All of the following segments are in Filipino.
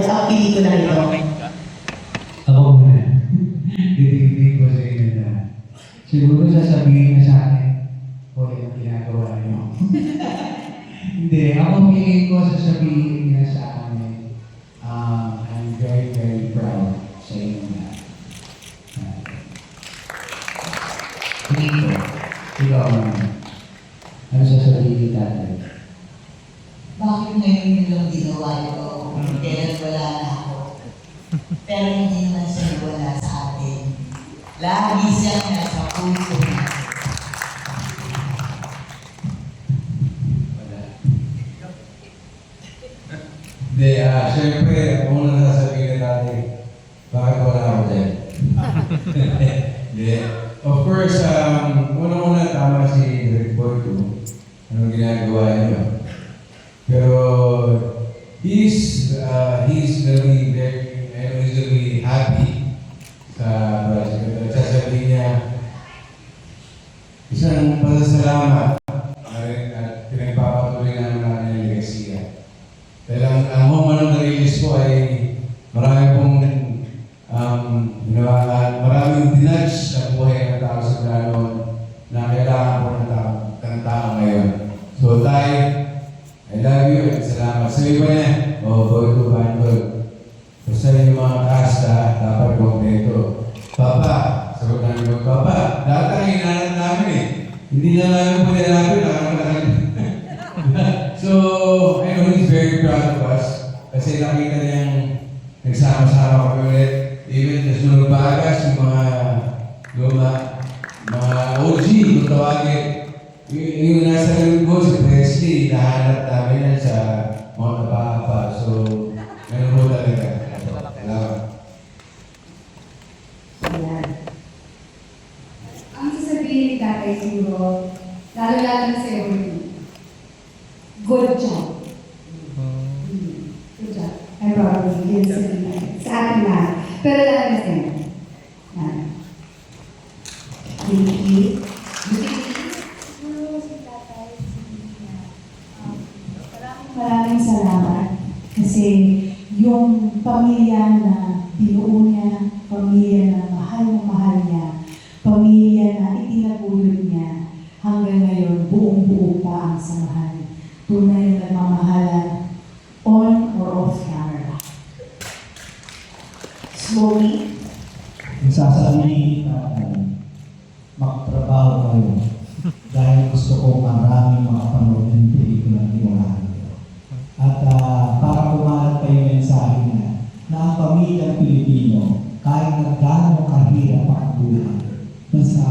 Ang pelikula ito. Ako muna. Titignan ko sa inyo na. Siguro sasabihin niya sa akin, o yung ginagawa niyo. Hindi, ako feeling ko sasabihin niya sa amin, I'm very, very proud sa inyo na. Hindi ko. Ikaw naman. Ano sasabihin ni tatay? Bakit ngayon nilang ginawa ito? Kaya wala na ako. Pero hindi naman siya wala sa atin. Lagi siyang nasa puso natin. Hindi, siyempre, ang unang sasabihin na natin, bakit wala ako dyan? Hindi. Of course, una-una tama si report ko. Anong ginagawa niyo? Pero, he's very happy sa project. At sasabihin niya, isang pasasalamat at pinagpapatuloy namin namin ang legacy. Dahil ang home ng release ko ay maraming dinudge sa buhay ng tao sa gano'n na kailangan po ng tao ngayon. So, Tay, I love you at salamat. Sa iba niya, boy to Bandol. Basta yung mga kasta, dapat kompleto. Papa, sagot namin ko, Papa, lahat ang hinahanap namin eh. Hindi na namin po namin, So, I know he's very proud of us kasi nakita niyang nagsama-sama kami ulit. Even sa sunod bagas, yung mga luma, mga OG, kung tawagin. Yung nasa rin ko, si Presley, nahanap namin yan sa mga napakapa. So, ganun po talaga. Salamat. Ayan. Ang sasabihin ni tatay siguro, lalo-lalo na sa'yo, good job. Good job. I'm proud of you. Sa ating lahat. Pero lalo na sa'yo. Vicky. Maraming salamat kasi yung pamilya na binuo niya, pamilya na mahal niya, pamilya na itinagulog niya, hanggang ngayon buong-buo pa ang samahan. Tunay na nagmamahalan on or off camera. Slowly. Yung sasabihin magtrabaho kayo dahil gusto ko maraming makapanood ng pelikula ni Orlando. At para kumalat pa yung mensahe na ang pamilyang Pilipino, kahit na gano'ng kahirap ang buhay, basta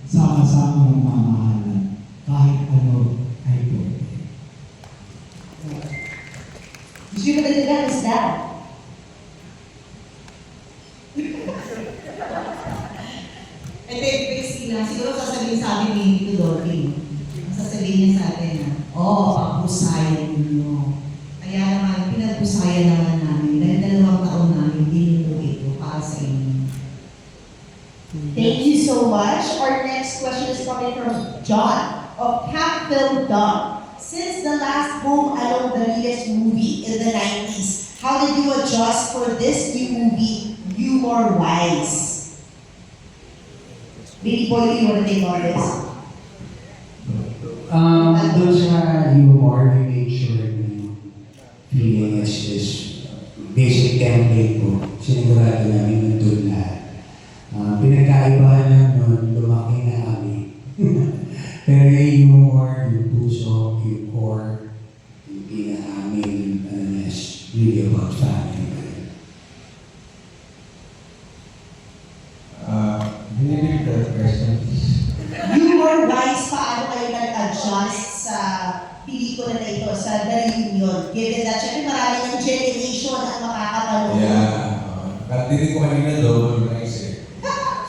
sama-sama ng mamahalan, kahit ano ay pwede. Gusto mo talaga is that? And then, Christina, siguro sasabihin sa akin ni Dorothy, sasabihin niya sa atin na, pagpusayan ninyo. Kaya naman, pinagpusayan naman namin. Dahil 2 taon namin, binuo ito para sa inyo. Thank you so much. Our next question is coming from John of Camp Film Dog. Since the last Home Alone the Realest movie in the 90s, how did you adjust for this new movie, humor-wise? Baby boy, do you want to take on this? Doon sa humor, we made sure na feeling is this basic template po. Sinigurado namin nandun lahat. Pinagkaibahan lang nun, lumaki na kami. Pero yung humor, yung puso, yung core, yung pinaka-main, is really about family. Hindi ka question. Humor-wise, paano kayo nag-adjust sa pelikula na ito, sa The Reunion? Given that, syempre marami ng generation ang makakapanood. Hindi ko kanina double nice eh.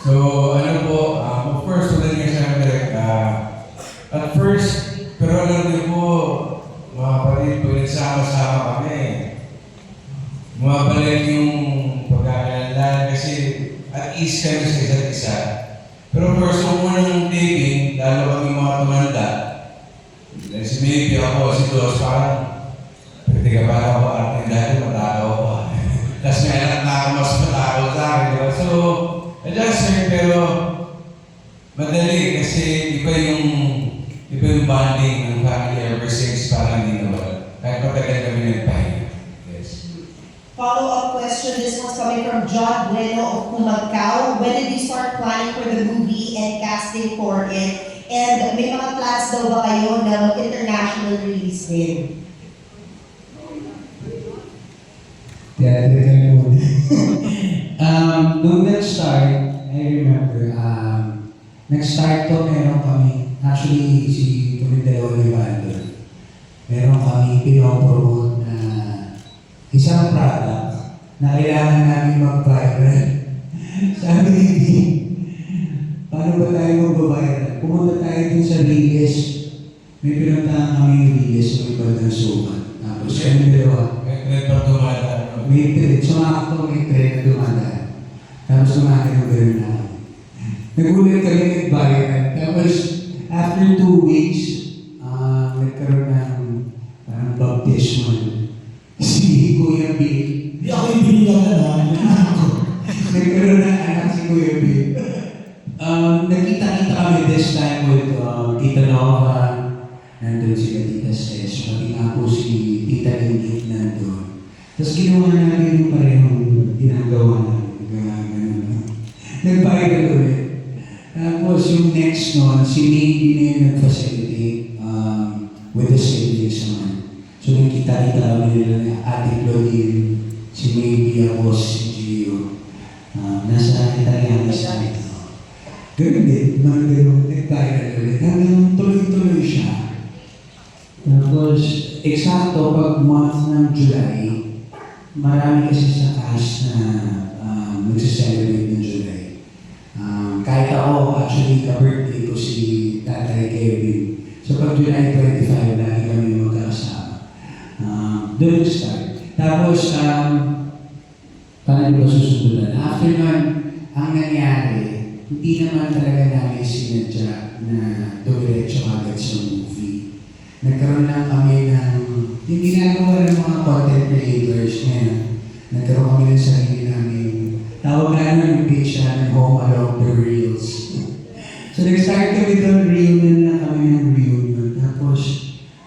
So, ano po, of course, tulad nga siyempre, at first, pero alam niyo po, mga kapatid, pag nagsama-sama kami, bumabalik yung pagkakalanlan kasi at ease kami sa isa't isa. Pero first, kung unang taping, lalo kami mga tumanda, si Baby ako, si Dos, parang, pwede ka para ako, arte dahil matakaw pa. Follow-up question, this one's coming from John Bueno of Kumagkao. When did you start planning for the movie and casting for it? And may mga plans daw ba kayo na mag-international release din? Theatrical mode. Nung nag-start, I remember, nag-start to, meron kami, actually, kami dalawa ni Valdo, meron kami pinopromote na isang product na kailangan namin mag-viral. Sabi ni Dean, paano ba tayo mag-viral? Pumunta tayo dun sa Reyes, may pinuntahan kami yung Reyes sa may bandang sukat. Tapos kami dalawa, May pagdumada. may trade. Sumakto may trade na dumadaan. Tapos sumakit ng gano'n na. Nagulat kami nag-viral. Tapos, after 2 weeks, nagkaroon ng parang baptismal. Si Kuya Bill. Hindi ako yung binigyan na Nagkaroon ng anak si Kuya Bill. Nagkita-kita kami this time with Tita Nova. Nandun sila Tita Ses. Pati nga po si Tita Linggit nandun. Tapos ginawa namin yung parehong ginagawa namin. Ganun. Nag-viral ulit. Tapos yung next nun, si Navy na yung nag-facilitate with the siblings naman. So nagkita-kita kami nila na Ate Claudine, si Navy, ako, si Gio. Nasa Italianis na ito. Ganun din, mga ganun, nag-viral ulit. Hanggang tuloy-tuloy siya. Tapos, eksakto pag month ng July, marami kasi sa cast na nagsiselebrate ng July. Kahit ako, actually, ka-birthday ko si Tatay Kevin. So pag July 25, lagi kami magkakasama. Doon start. Tapos, paano ba susundan? After nun, ang nangyari, hindi naman talaga namin sinadya na dumiretso agad sa movie. Nagkaroon lang kami ng, yung ginagawa ng mga content creators ngayon, nagkaroon kami ng sarili namin, tawag nga yung page namin, Home Along the Reels. So nag-start kami doon, reunion lang kami ng reunion. Tapos,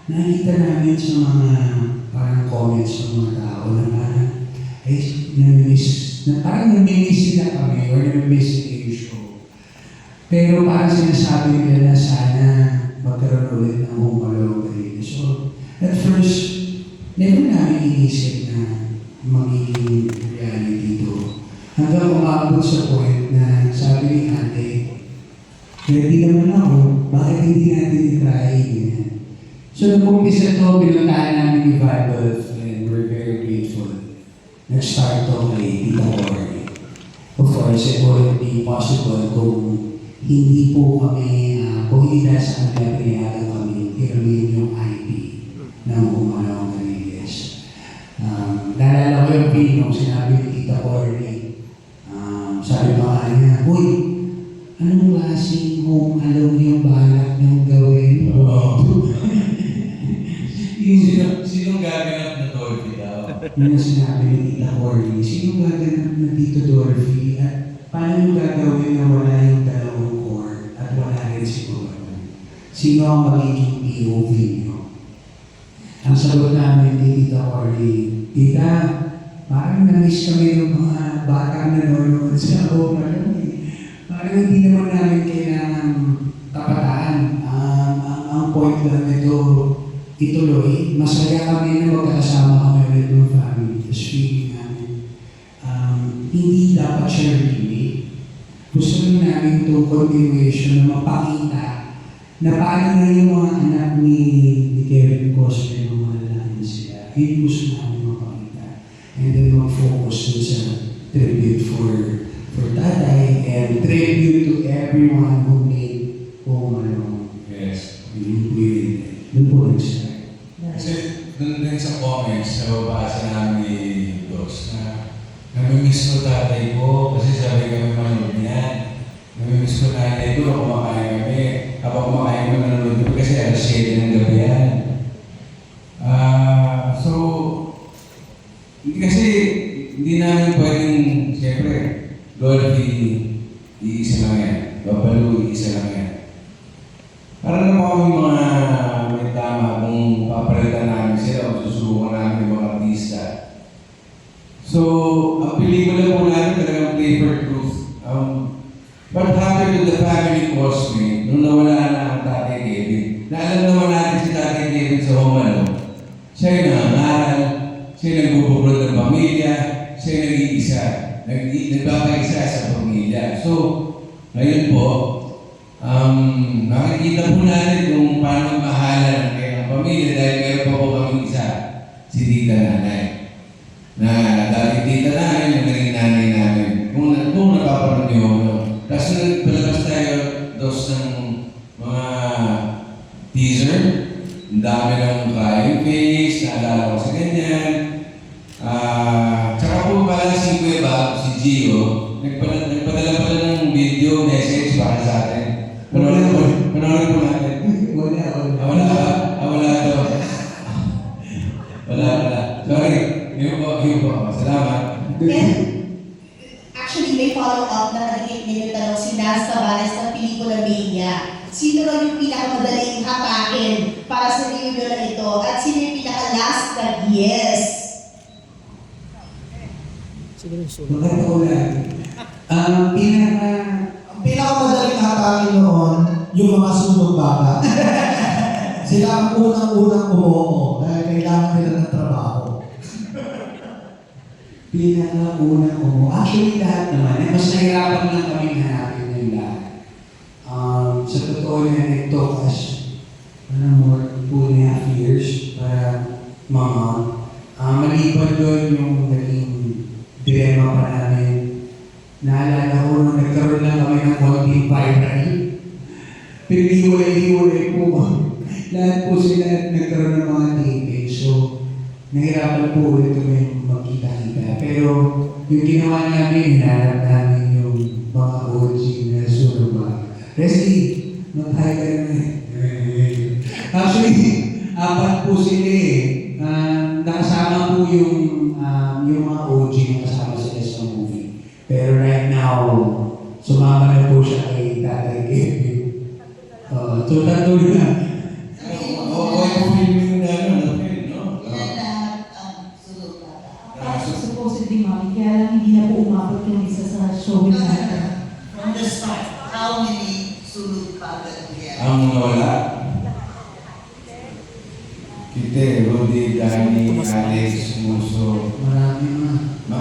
nakita namin sa mga parang comments ng mga tao na parang, parang namimiss sila kami or namimiss yung show. Pero parang sinasabi nila na sana magkaroon ulit ng Home Along the Reels. So, at first, never namin inisip na magiging reality ito. Hanggang umabot sa point na sabi ni ate, ready naman ako, bakit hindi natin i-try ganyan? So nag-umpisa ito, pinuntahan namin ni Bible and we're very grateful. Nag-start ito kay Tita Cory. Of course, it wouldn't be possible kung hindi po kami, kung hindi dahil sa kanila pinayagan kami, i-remain yung IP ng Humanong Reyes. Naalala ko yung pinong sinabi ni Tita Cory. Sabi pa nga niya, uy, anong klaseng home alone yung balak niyong gawin? Sinong gaganap na Dolphy daw? Yun ang sinabi ni Tita Cory, sinong gaganap na Tito Dolphy at paano yung gagawin na wala yung dalawang core at wala rin si Gordon? Sino ang magiging POV niyo? Ang sagot namin ni Tita Cory, Tita, parang na-miss kami ng mga batang nanonood sa Home Alone. Parang hindi naman namin kailangan kapataan. Ang point lang nito, ituloy. Masaya kami na magkakasama kami ulit ng family. Tapos feeling namin, hindi dapat siya remake. Gusto rin namin itong continuation na mapakita na paano na yung mga anak ni Kevin Costner ng mga lalaki sila. Yun gusto namin mapakita. And then mag-focus dun sa tribute for Tatay and tribute to everyone who made Home Alone. Yes. Yun po nag-start. Kasi dun din sa comments, nababasa namin ni Dos na namimiss ko tatay ko kasi sabi kami manood niyan. Namimiss ko tatay ko na kumakain kami. Kapag kumakain kami nanonood kami kasi alas 7 ng gabi yan. So, kasi hindi namin pwedeng, siyempre, Dolphy, iisa lang yan. Babalu, iisa lang yan. Para naman kami mga may tama kung papalitan namin sila o susubukan namin yung mga artista. So, ang pelikula po namin talagang play for truth. What happened to the family cost me nung nawala na ang Tatay Kevin? Na alam naman natin si Tatay Kevin sa Home Alone. Siya yung nangangaral, siya yung nagbubukrod ng pamilya, siya yung nag-iisa, nagpapag-isa sa pamilya. So, ngayon po, nakikita po natin kung paano mahalan ang kanyang pamilya dahil meron pa po kami isa, si Tita Nanay. Na dahil Tita Nanay, yung naging nanay namin. Kung napapanood niyo ako, tapos palabas tayo dos ng mga teaser, ang dami ng crying face, naalala ko sa ganyan. Tsaka po pala si Kuya Bob, si Gio, nagpadala pala ng video message para sa atin. Panoorin po natin. Wala ba? Wala to. Wala. Sorry. Yun po. Salamat. And actually, may follow-up na nagiging ninyo tanong si Naz Tavares ng pelikula Mania. Sino raw yung pinakamadaling hatakin para sa reunion na ito? At sino yung pinaka-last nag-yes? Maganda ko lang. Ang pinakamadaling hatakin noon, yung mga sunog baka. Sila ang unang-unang umuo dahil kailangan nila ng trabaho. pinakaunang mo. Actually, lahat naman. Mas nahirapan lang kami hanapin yung lahat. Sa totoo na it took us more than 2.5 years para mga maliban doon yung naging dilema pa namin. Naalala ko nung nagkaroon lang kami ng konting primary. Pinag-iwalay-iwalay po. Lahat po sila nagkaroon ng mga taping. So, nahirapan po ulit kami magkita-kita. Pero yung ginawa namin, hinarap namin yung mga OG na surba. Leslie, mag-hi ka naman. Actually, 4 po sila eh. Nakasama po yung mga OG na kasama sila sa movie. Pero right now, sumama na po siya kay Tatay Kevin. So, tatlo na. Filming na no? Ilan lahat ang sunod na? Supposedly, mami, kaya lang hindi na po umabot yung isa sa showbiz natin. From the start, how many sunod pa agad yan? Ang wala. Kita, Rudy, Danny, Alex, Muso. Marami na.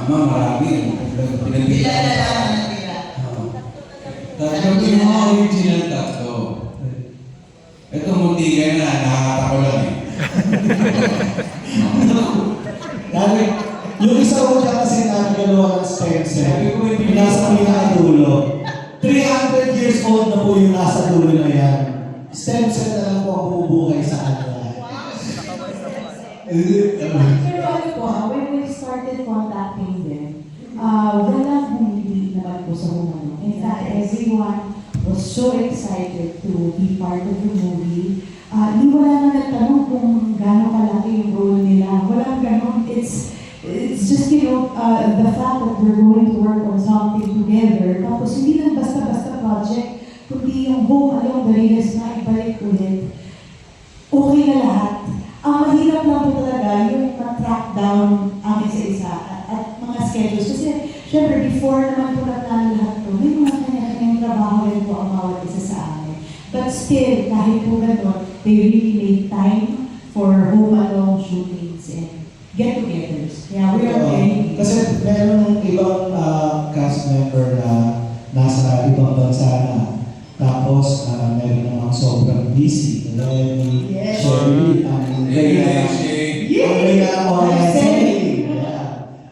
Marami. Ilan na lang ang natira? Tatlo yung mga original tatlo. Ito muntikan na, nakakatako lang eh. Dahil yung isa ko siya kasi nagagawa ng Spencer, Sabi ko, hindi nasa pinakadulo. 300 years old na po yung nasa dulo na yan. Spencer na lang po ang bumubuhay sa kanya. Pero ano po, when we started contacting them, walang bumili naman po sa humano. In fact, everyone was so excited to be part of the movie. Di wala na nagtanong kung gano'ng kalaki yung role nila. Walang gano'n. It's just, the fact that we're going to work on something together. Tapos hindi lang basta-basta project, kundi yung Home Alone the Realest na ibalik ulit. Okay na lahat. Ang mahirap lang po talaga yung na-track down ang isa-isa at mga schedules. Kasi, syempre, before naman po naplano lahat to, may mga kanya-kanyang trabaho rin po ang bawat isa sa amin. But still, kahit po gano'n, they really made time for Home Alone shootings and get-togethers. Yeah, we are very... Kasi meron ng ibang cast member na nasa ibang bansa na. Tapos, meron namang sobrang busy. Lenny, Yes. Sherry,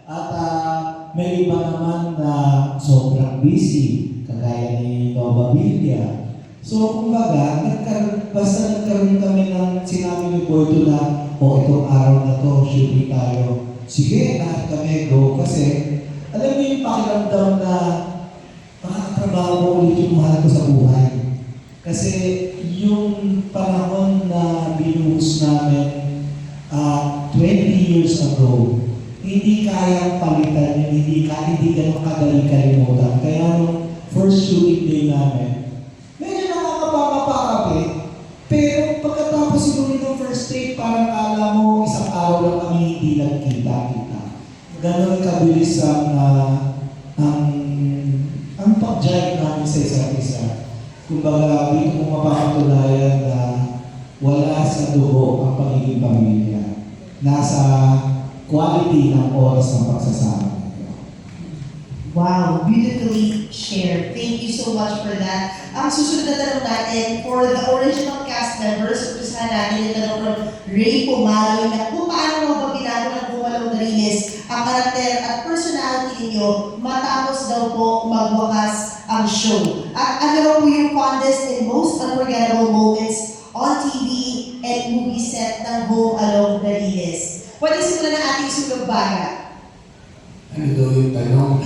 At may iba naman na sobrang busy, kagaya ni Nova Villa. So, kumbaga, basta nagkaroon kami ng sinabi ni Boyto na, itong araw na to, shooting tayo. Sige, lahat kami, go. Kasi, alam niyo yung pakiramdam na makakatrabaho mo ulit yung mahal ko sa buhay. Kasi, yung panahon na binuhos namin 20 years ago, hindi kayang palitan yun, hindi ganun kadaling kalimutan. Kaya nung first shooting day namin, medyo nakakapaka-pakapit. Pero pagkatapos siguro ng first day, parang alam mo, isang araw lang kami hindi nagkita-kita. ganon kabilis ang pag-jive namin sa isa't isa. Kumbaga, dito mo mapapatunayan na wala sa dugo ang pagiging pamilya. Nasa quality ng oras ng pagsasama. Wow, beautifully shared. Thank you so much for that. Ang susunod na tanong natin, for the original cast members, umpisahan natin yung tanong from Ray Pumaloy na kung paano mo ba binago ng Bumalong Dariles ang karakter at personality ninyo matapos daw po magwakas ang show. At ano raw po yung fondest and most unforgettable moments on TV and movie set ng Home Along Dariles. Pwede simulan na ating sunog baga. Ano daw yung tanong?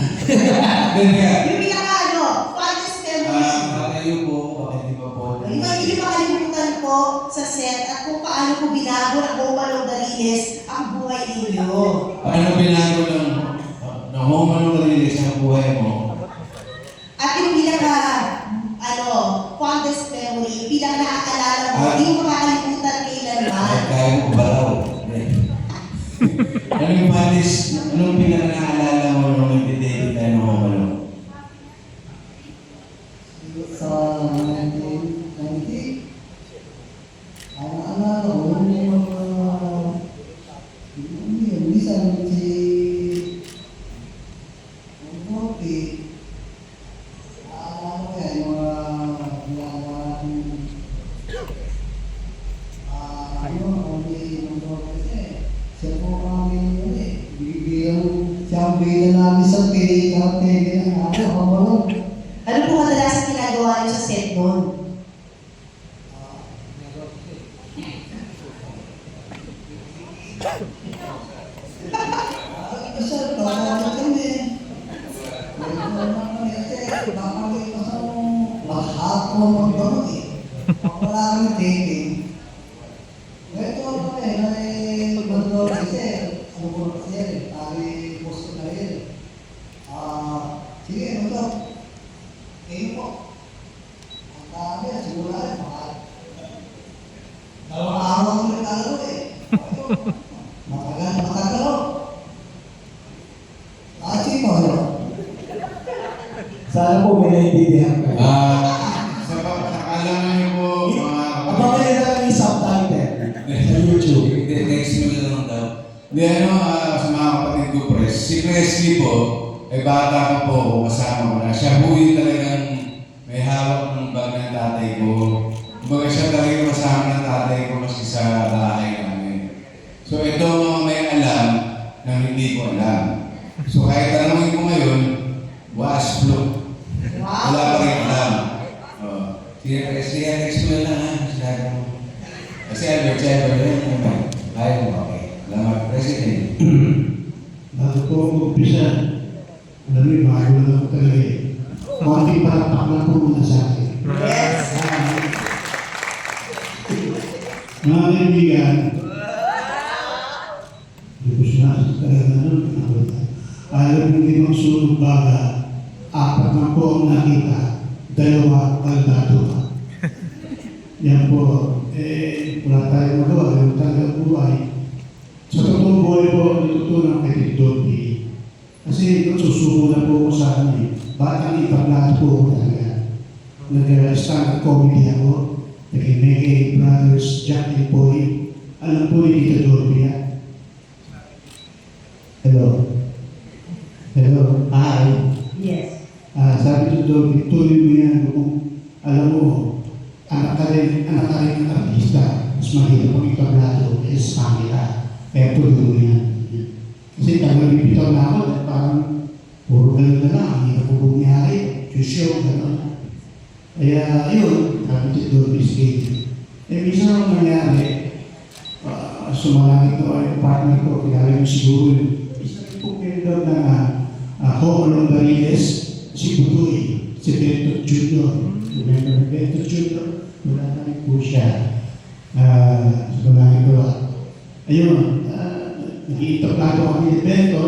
Yung fondest memories. Kayo po, bakit di ba po? Hindi makalimutan po sa set at kung paano po binago ng Home Along Dariles ang buhay ninyo. Ano binago ng Home Along Dariles ang buhay mo? At yung fondest memory, yung nakakaalala mo, hindi mo makakalimutan kailanman. Kaya mo balaw. Anong panis, anong pinaka-naalala mo nung nag-date tayo ng Home Along? Sa 1990, anak-anak ko, yung minsan si Monkey, siya po kami siya ang bida namin sa pili ng Home Ano po kadalasan ginagawa niyo sa set noon? Kasi pagkakas kami. Kasi nakakawin pa sa lahat ko magdamag eh. Wala kami taping. Ito kami, magdamag kasi ano po kasi yan eh. Tari post ko na yan eh. Sige, magdamag. Kayo po. Ang dami, siguro ay dalawang araw ko nagkalaw eh. Matagal o. Sige po, ano? Sana po may naiintindihan kayo. Sa pagkakalaman niyo po, mga Abangan nyo na lang yung subtitle sa YouTube. text mo na lang daw. Hindi, sa mga kapatid ko, si Presley po, ay bata pa po ako, kasama ko na. Siya po yung talagang may hawak ng bag ng tatay ko. Kumbaga siya talagang kasama ng tatay ko kasi sa bahay namin. So ito mga may alam na hindi ko alam. So kahit tanongin ko ngayon, was flow. Wala pa rin alam. Sige, Presley, text mo na lang ha. Sinabi mo. Kasi Albert, ayaw mo, okay. Salamat, President. Bago po mag-umpisa, alam mo, bago na ako talaga eh. Konting palakpak lang po muna sa akin. Yes! Mga kaibigan, lubos na talaga nun, alam mo limang sunog baga, 4 na po ang nakita, 2 kaldado pa. Yan po, wala tayong magawa, yung talagang buhay. Sa totoong buhay po, natutunan kay Tito Dolby. Kasi susuko na po ako sa akin. Batang ipaglahat po ako talaga. Nag-stand-up comedy ako. Nag-Mekay Brothers, Jack and Poy. Alam po ni Tito Dolby yan. Hello. Hello. Hi. Yes. Sabi Tito Dolby, tuloy mo yan. Kung alam mo, anak ka rin ng artista. Mas mahirap pag ipaglahat is camera. Kaya tuloy mo yan. Kasi tagal bitaw na ako, parang puro ganun na lang, hindi na po bumiyari, show, gano'n. Kaya yun, sabi si Dolby Skate. Minsan ang nangyari, sumalangit ko ay partner ko, kilala yung siguro yun. Isa rin po pinagdaw na Home Along Dariles, si Butoy, si Bento Jr. Remember Bento Jr.? Wala na rin po siya. Sumalangit ko. Ayun, nag-iitaplado kami ni Bento.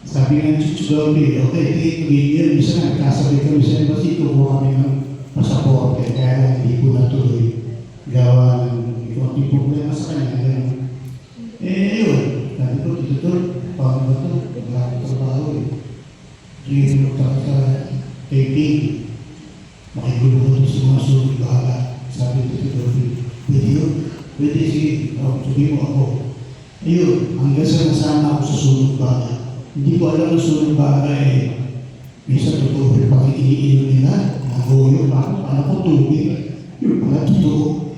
Sabi nga ni Chicho Dolby, okay, tuloy isa na, nagkasabay kami sa embassy, kukuha kami ng pasaporte, kaya lang hindi po natuloy. Gawa ng konting problema sa kanya. Yun, Sabi ko, dito, paano ba ito? Wala akong trabaho eh. Sinunod ako sa taping. Makigulo ko ito sa mga sulit bahala. Sabi ko dito, pwede yun? Pwede sige, sabi mo ako. Ayun, hanggang sa nasama ako sa sulit bahala. Hindi ko alam na sulit bahala eh. Minsan totoo rin pang iniinom nila. Nagoyo pa. Alam ko tubig. Yung pala totoo.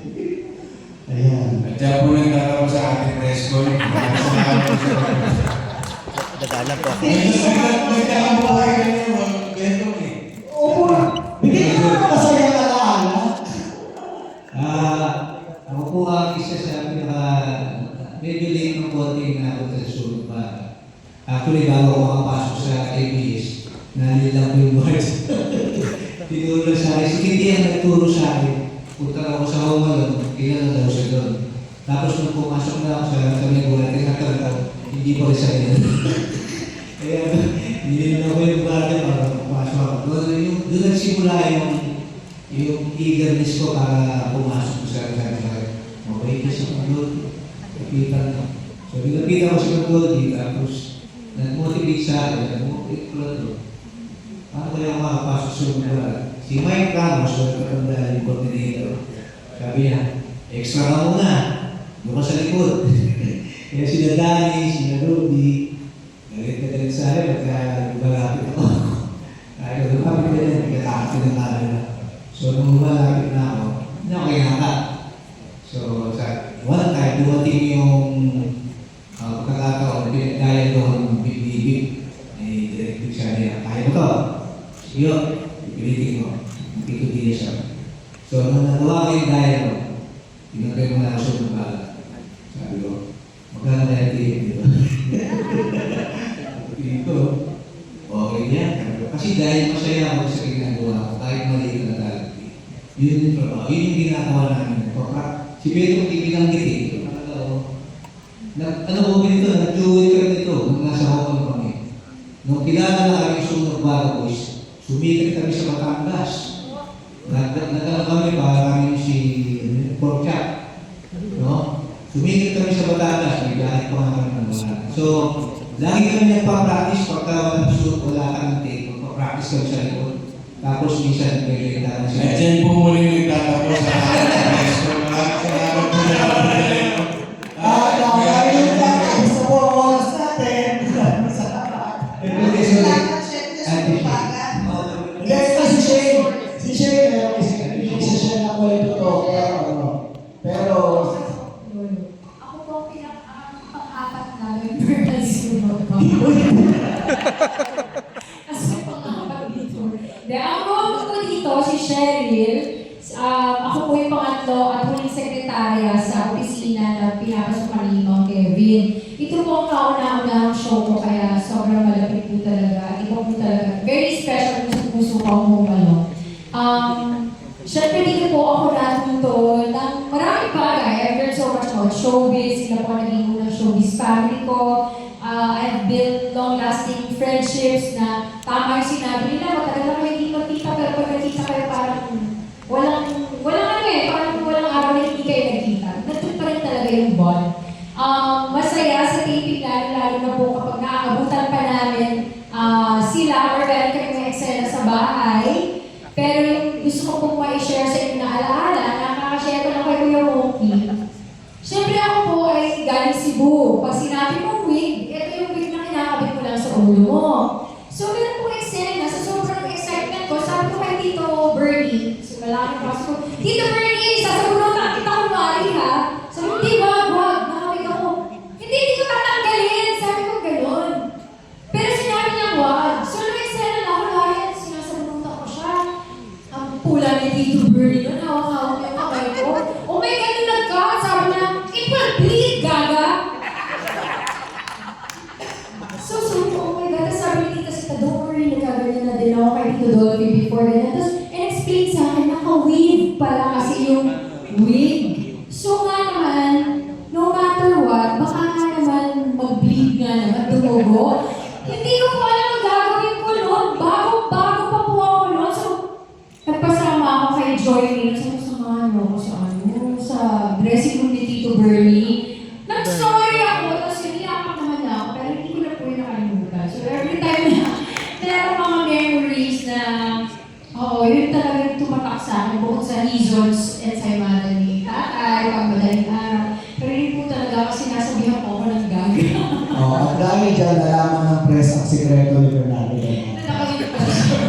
Ayan. At dyan po nagtatapos sa ating press con. Dadala po ako. Nagtatapos po kayo kanina mag-bentong eh. Oo. Bigyan ko na masaya alaala. Ako po ang isa sa medyo late ng konti na ako sa sulit ba. Actually, bago ako makapasok sa ABS, nanilang ko yung words. Tinuro sa akin. Si Kitty ang nagturo sa akin. Punta ako sa Home Alone, kilala daw siya doon. Tapos nung pumasok na ako sa Megulan, tinatawag hindi pa rin sa kanya. Kaya nilinaw ko yung brother para pumasok ako. Doon nagsimula yung eagerness ko para pumasok ko sa mabait kasi ang doon. Kapitan na. So, nilapitan ko si Goldie, tapos nag-motivate sa akin, nag-motivate ko lang doon. Paano ko lang makapasok sa mga si Mike Ramos, yung coordinator, sabi niya, extra ka muna, doon ka sa likod. Kaya sila Danny, sila Rudy, galit sa akin, nagkalapit ako. Kaya lumapit ka yan, nagkatakot ng camera. So, nung lumalapit na ako, hindi ako kinakata. So, walang tayo, dumating yung pagkakataon, pinagdaya doon ng bibig. Directive siya niya, kaya mo to. Sige, pilitin mo. Ikutin siya. So, nung nagawa ko yung dialogue, tinagay mo na ako sa bala. Sabi ko, magkano na yung ticket dito? Dito, okay niya. Kasi dahil masaya ako sa ginagawa ko, kahit maliit na talaga. Yun yung trabaho. Yun yung ginagawa namin. Si Pedro, ibilanggit eh. Ano ko ganito, nag-join ka nito nung nasa Hong Kong kami. Nung kilala na kami Sunog Bago Boys, sumikat kami sa Batangas. Nagkano kami parang si Pork Chop. No? Sumikat kami sa Batangas, may lahat pa nga kami ng mga. So, lagi kami nagpa-practice pagka wala kami take, magpa-practice kami sa likod. Tapos minsan nagpilita na siya. At dyan po muli nagtatapos sa ating press con. Maraming salamat po na kapatid. Ayun pa, gusto ko ang oras natin. Salamat. Check this yung baga. Si Shane, isa siya na kwento to. Pero, Ako po ang pang-apat namin journalism mo. Kasi pang-apat dito. Ang role ko dito, si Cheryl, ako po yung pangatlo at huling sekretarya sa opisina na pinapasok ni Mang Kevin. Ito po ang kauna-unahang show ko kaya sobrang malapit po talaga. Iba po talaga. Very special po sa puso ko ang Humalo. Siyempre dito po ako natuto ng maraming bagay. I've learned so much about showbiz. Sila po naging unang showbiz family ko. I've built long-lasting friendships na tama yung sinabi nila. Matagal na kayo hindi magkita pero pag nagkita kayo parang walang ano eh. Parang walang araw na hindi kayo nagkita. Nandun pa rin talaga yung bond. Masaya sa taping lalo na po kapag naaabutan pa namin sila or meron kami mga eksena sa bahay. Pero yung gusto ko pong ma-share sa inyo na alaala, nakakashare ko lang kay Kuya Moki. Siyempre ako po ay galing Cebu. Pag sinabi mong wig, ito yung wig na kinakabit mo lang sa ulo mo. So meron po eksena, sa sobrang excitement ko, sabi ko kay Tito Bernie, so malaki pa ko, Tito Bernie, sasabunan na kita kumari ha. Sabi ko, di ba, wag, nakawig ako. Hindi ko tatanggalin, sabi ko gano'n. Pero sinabi niya wag. So nag-eksena na ako, lahat, sinasabunan ko siya. Ang pula ni Tito Bernie doon, hawak-hawak yung kamay ko. Oh my God, yung nag-cut, sabi niya, it will bleed, gaga. So, oh my God, sabi ni Tita Sita, don't worry, nagkaganyan na din ako kay Tito Dolphy before ganyan. Tapos, in-explain sa akin, naka-weave pala kasi yung wig. So nga naman, no matter what, baka nga naman mag-bleed nga naman, tumugo. Hindi ko po alam ang gagawin ko noon. Bago pa po ako noon. So, nagpasama ako kay Joy. So, samahan mo ako sa dressing room ni Tito Bernie. Nag-sorry ako, tapos hiniyak ako reasons ensaymada ni tatay, pag madaling araw. Pero yun po talaga kasi sinasabihan po ako ng gaga. At dahil dyan, nalaman ng press ang sikreto ni Bernardo. Nakakita pa siya.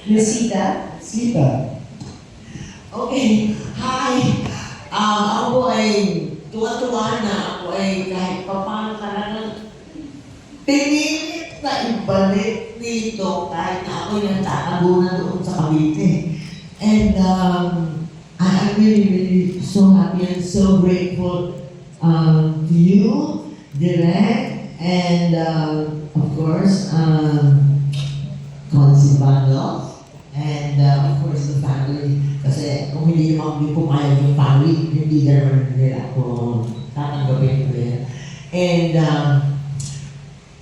Lucida? Sita. Okay, hi. Ako po ay tuwa-tuwa na ako ay kahit paano talagang pinilit na ibalik dito kahit na ako yung tatabunan doon sa Cavite. And I'm really, really so happy and so grateful to you, Direk, and of course, Consi Bundle, and of course the family. Kasi kung hindi naman pumayag yung family, hindi naman nila ako tatanggapin ko yan. And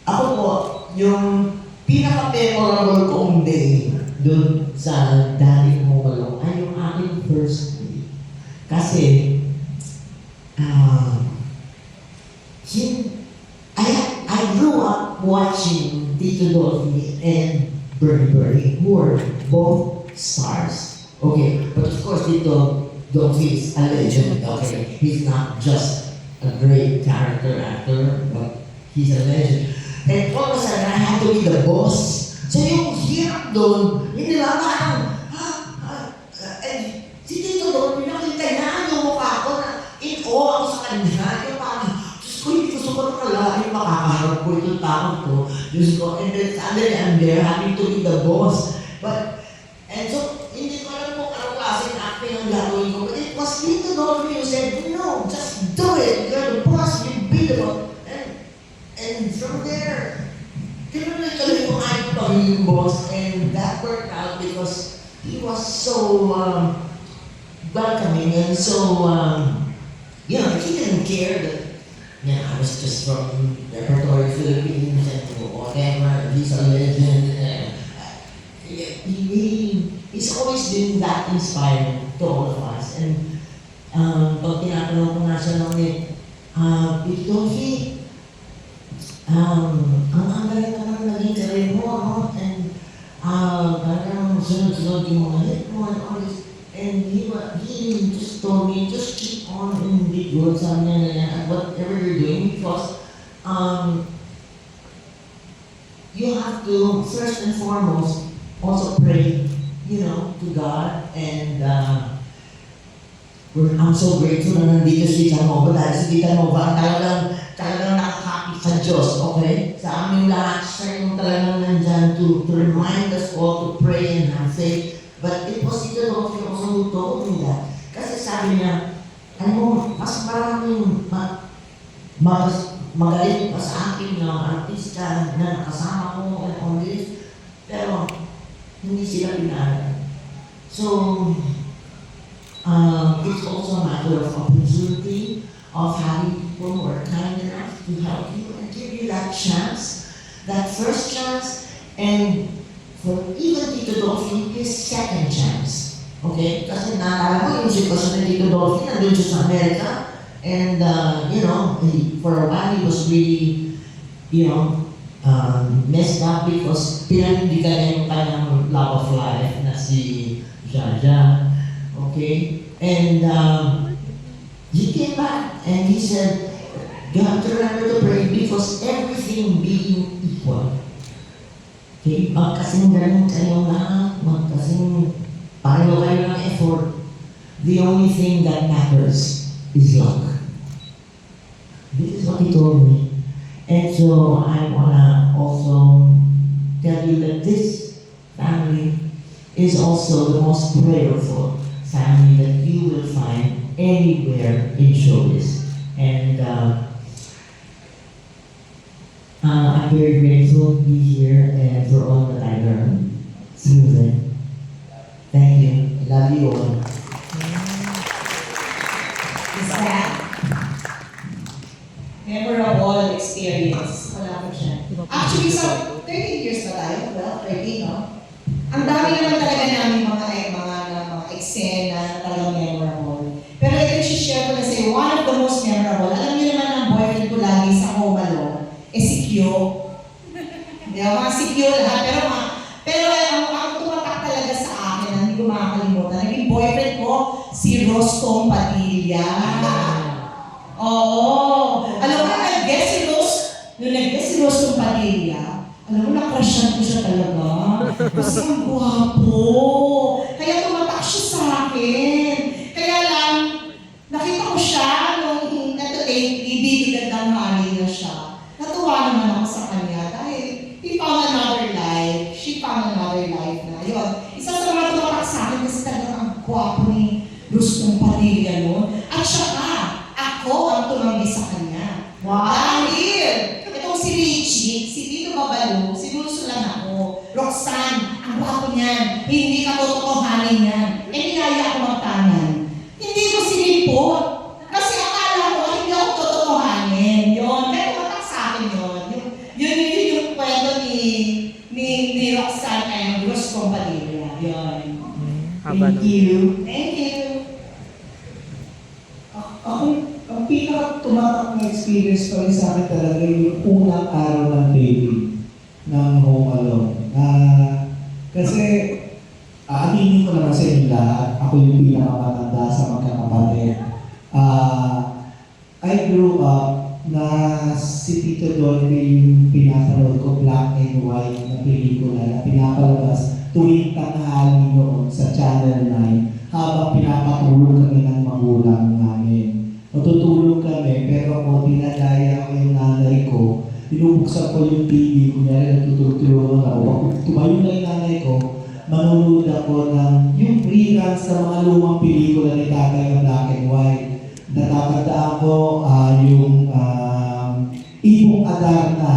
ako po, yung pinaka-memorable kong day doon sa Daddy Momalong ay yung aking first day. Kasi, I grew up watching Tito Dolphy and Bernie, who were both stars. Okay, but of course Tito Dolphy is a legend, okay? He's not just a great character actor, but he's a legend. And all of a sudden, I had to be the boss. So yung hirap doon, hindi na parang, and si Tito Dolphy, nakita niya yung mukha ko na in awe ako sa kanya. Yung parang, Diyos ko, hindi ko sobrang kalahin makakaharap ko itong taong to. Diyos ko, and then suddenly I'm there having to be the boss. And so, hindi ko alam kung anong klaseng acting ang gagawin ko. But it was Tito Dolphy who said, no, just do it. You're the boss, you be the boss. And from there, tinuloy-tuloy ko nga yung pagiging boss. And that worked out because he was so welcoming and so, he didn't care that I was just from Repertory Philippines and whatever, he's a legend. He's always been that inspiring to all of us. And pag tinatanong ko nga siya lang Tito Dolphy, ang galing naman naging karir mo, no? And parang sunod-sunod yung mga hit mo and all this. And he just told me, just keep on and be good, sabi niya na yan, whatever you're doing, because you have to, first and foremost, also pray, to God. And I'm so grateful na nandito si Tita Nova dahil si Tita Nova talagang nakakapit sa Diyos, okay? Sa aming lahat, siya yung talagang nandyan to remind us all to pray and have faith. But it was Tita Nova also who told me that. Kasi sabi niya, mas maraming magaling pa sa akin ng artista na nakasama ko and all this. Pero, hindi sila pinaaral. So, it's also a matter of opportunity of having people who are kind enough to help you and give you that chance, that first chance, and for even Tito Dolphy, his second chance. Okay? Kasi naalala ko yung sitwasyon ni Tito Dolphy, nandun siya sa Amerika, and for a while he was really, messed up because pinanindigan niya yung kanyang love of life na si Jaja. Okay? And he came back and he said, you have to remember to pray because everything being equal. Okay? Magkasing ganun kayong lahat, magkasing pareho kayo ng effort. The only thing that matters is luck. This is what he told me. And so I wanna also tell you that this family is also the most prayerful family that you will find anywhere in showbiz. And I'm very grateful to be here and for all that I learned through them. Thank you. I love you all. Is that memorable experience? Wala ko siya. Actually, sa 13 years na tayo, well, 13, no? Ang dami naman talaga namin mga eksena na talagang memorable. Pero ito yung share ko na sa'yo, one of the most memorable. Alam niyo naman ang boyfriend ko lagi sa Home Alone, si Kyo. Hindi, mga si Kyo lahat. Pero ang tumatak talaga sa Rostong Padilla. Oo. Alam mo, nag-guess si Rostong Padilla, alam mo, na-crushan ko siya talaga. Kasi ang gwapo. Kaya tumatak siya sa akin. Kaya lang, nakita ko siya nung ibibigad ng hari na siya. Natuwa naman ako sa kanya dahil he found another life. She found another life na. Yun. Isa sa mga tumatak sa akin kasi talagang ang gwapo ni Rostong Padilla noon. At saka, ako ang tumanggi sa kanya. Dahil, itong si Richie, si Tito Babalu, sinusulan ako. Roxanne, ang gwapo niyan. Hindi ka tototohanin yan. Niyaya ako magtangan. Hindi ko sinipot. Kasi akala ko, hindi ako tototohanin. Yun. Kaya tumatak sa akin yun. Yun yung kwento ni Roxanne and Rostong Padilla. Yun. Thank you. Thank you. Ang pinaka-tumatak na experience pa rin sa akin talaga yung unang araw ng taping ng Home Alone. Kasi, aminin ko naman sa inyo lahat, ako yung pinakamatanda sa magkakapatid. I grew up na si Tito Dolby yung pinapanood ko, black and white na pelikula na pinapalabas tuwing tanghali noon sa Channel 9 habang pinapatulog kami ng magulang namin. Matutulog kami, pero ako, dinadaya ko yung nanay ko, binubuksan ko yung TV, kunyari natutulog ako. Tumayo na yung nanay ko, manunood ako ng yung reruns sa mga lumang pelikula ni Tatay na black and white. Natatandaan ko yung Ibong Adarna.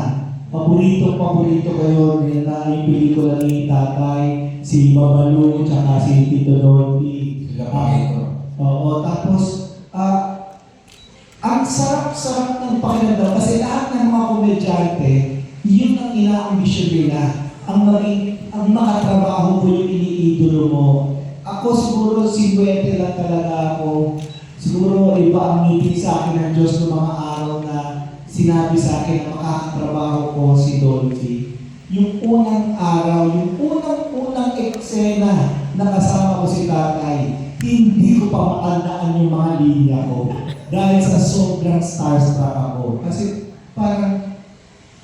Paborito ko yun na yung pelikula ni Tatay, si Babalu, tsaka si Tito Dolby. Sila pa ito. Oo, tapos, ang sarap-sarap ng pakiramdam kasi lahat ng mga komedyante, yun ang ina-ambisyon nila. Ang makatrabaho mo yung iniidolo mo. Ako siguro, 50 lang talaga ako. Siguro, iba ang ngiti sa akin ng Diyos ng mga araw na sinabi sa akin na makakatrabaho ko si Dolphy. Yung unang araw, yung unang eksena na kasama ko si Tatay, hindi ko pa matandaan yung mga linya ko dahil sa sobrang starstruck ako. Kasi parang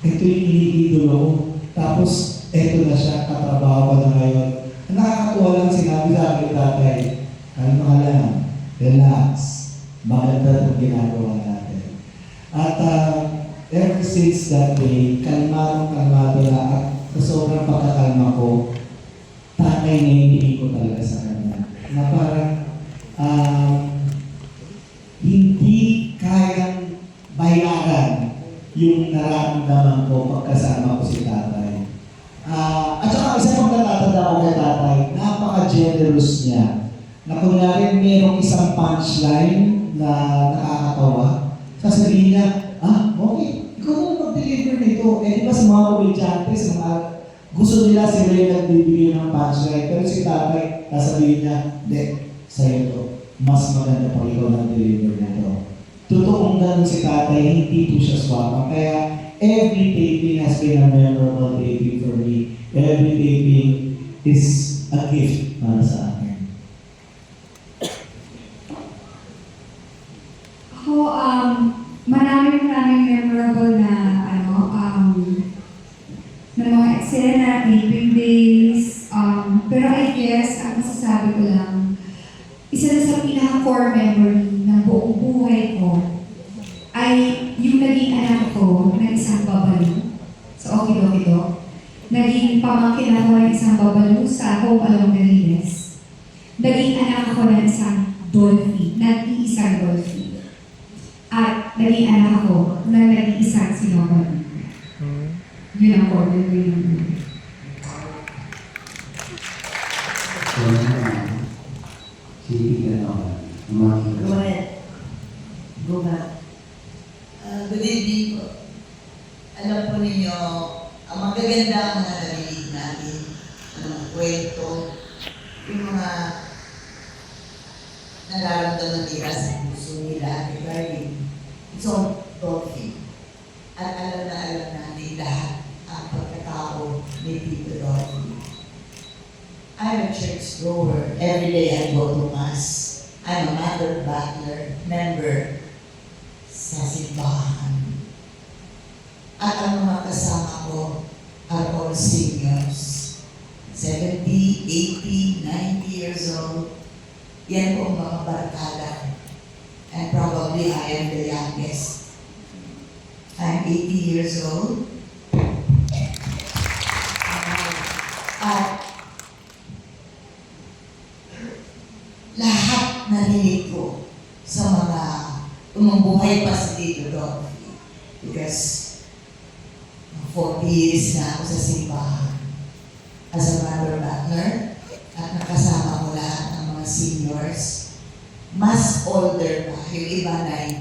ito yung iniidolo ko. Tapos ito na siya, katrabaho ko na ngayon. Nakakatuwa lang sinabi sa akin, Tatay, kalma ka lang, relax, maganda itong ginagawa natin. At ever since that day, kalmado na at sa sobrang pagkakalma ko, Tatay na hindi ko talaga sa kanya. Na parang hindi kayang bayaran yung nararamdaman ko pagkasama ko si Tatay. At saka isa pang natatanda ko kay Tatay, napaka-generous niya. Na kunyari merong isang punchline na nakakatawa, sasabihin niya, okay, ikaw na mag-deliver nito. Di ba sa mga komedyante, sa mga gusto nila sila yung nagbibigay ng punchline. Pero si Tatay, sasabihin niya, hindi, sa'yo to. Mas maganda pa ikaw nag-deliver nito. Totoong ganun si Tatay, hindi po siya swapang. Kaya every taping has been a memorable taping for me. Every taping is a gift para sa akin. Ako, maraming memorable na, na mga eksena, taping days, pero I guess, ang masasabi ko lang, isa na sa pinaka-core memory ng buong buhay ko ay yung naging anak ko ng isang babalu sa Okido-Kido. Naging pamangkin ako ng isang babalu sa Home Alone Galiles. Naging anak ako ng isang Dolphy, nag-iisang Dolphy. At naging anak ako ng nag-iisang Sinobalu. Yun ang core memory ng buhay. Go ahead. Go back. Good evening po. Alam po ninyo, ang magaganda ang mga narinig natin, ang mga kwento, yung mga nararamdaman nila sa puso nila regarding it's all Dolphy. At alam natin lahat ang pagkatao ni Tito Dolphy. I'm a church goer. Every day I go to Mass. I'm a Mother Butler member sa simbahan. At ang mga kasama ko are all seniors. 70, 80, 90 years old. Yan po ang mga barkada. And probably I am the youngest. I'm 80 years old. At lahat narinig ko sa mga umambuhay pa si Tito Dolphy. Because 40 years na ako sa simbahan as a Mother Butler at nakasama ko lahat ng mga seniors. Mas older pa, yung iba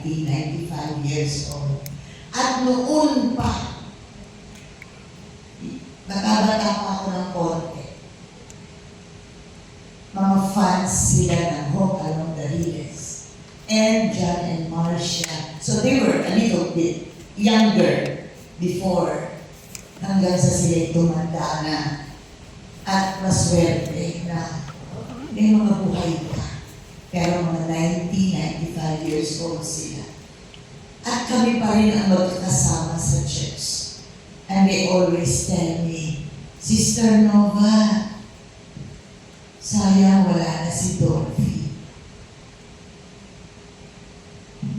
90, 95 years old. At noon pa, nakabata pa ako ng konti. Mga fans sila ng Hope Along the Riles. And John and Marcia. So they were a little bit younger before hanggang sa sila tumanda na at maswerte na may mga buhay pa. Pero mga 90, 95 years old sila. At kami pa rin ang magkakasama sa church. And they always tell me, Sister Nova, sayang wala na si Dolphy.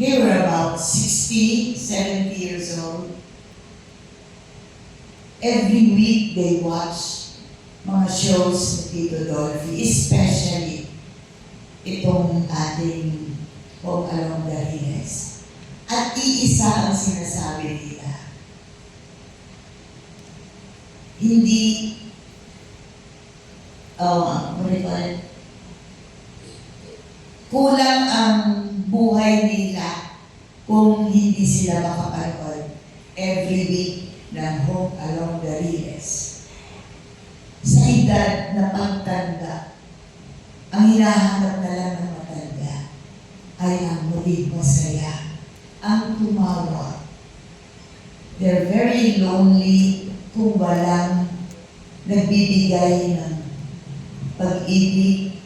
They were about 60, 70 years old. Every week they watch mga shows ni Tito Dolphy, especially itong ating Hope Along the Riles. At iisa ang sinasabi nila. Hindi, kulang ang buhay nila kung hindi sila makapanood every week ng Hope Along the Riles. Sa edad na pagtanda, ang hinahanap na lang ng matanda ay ang muling masaya, ang tumawa. They're very lonely kung walang nagbibigay ng pag-ibig,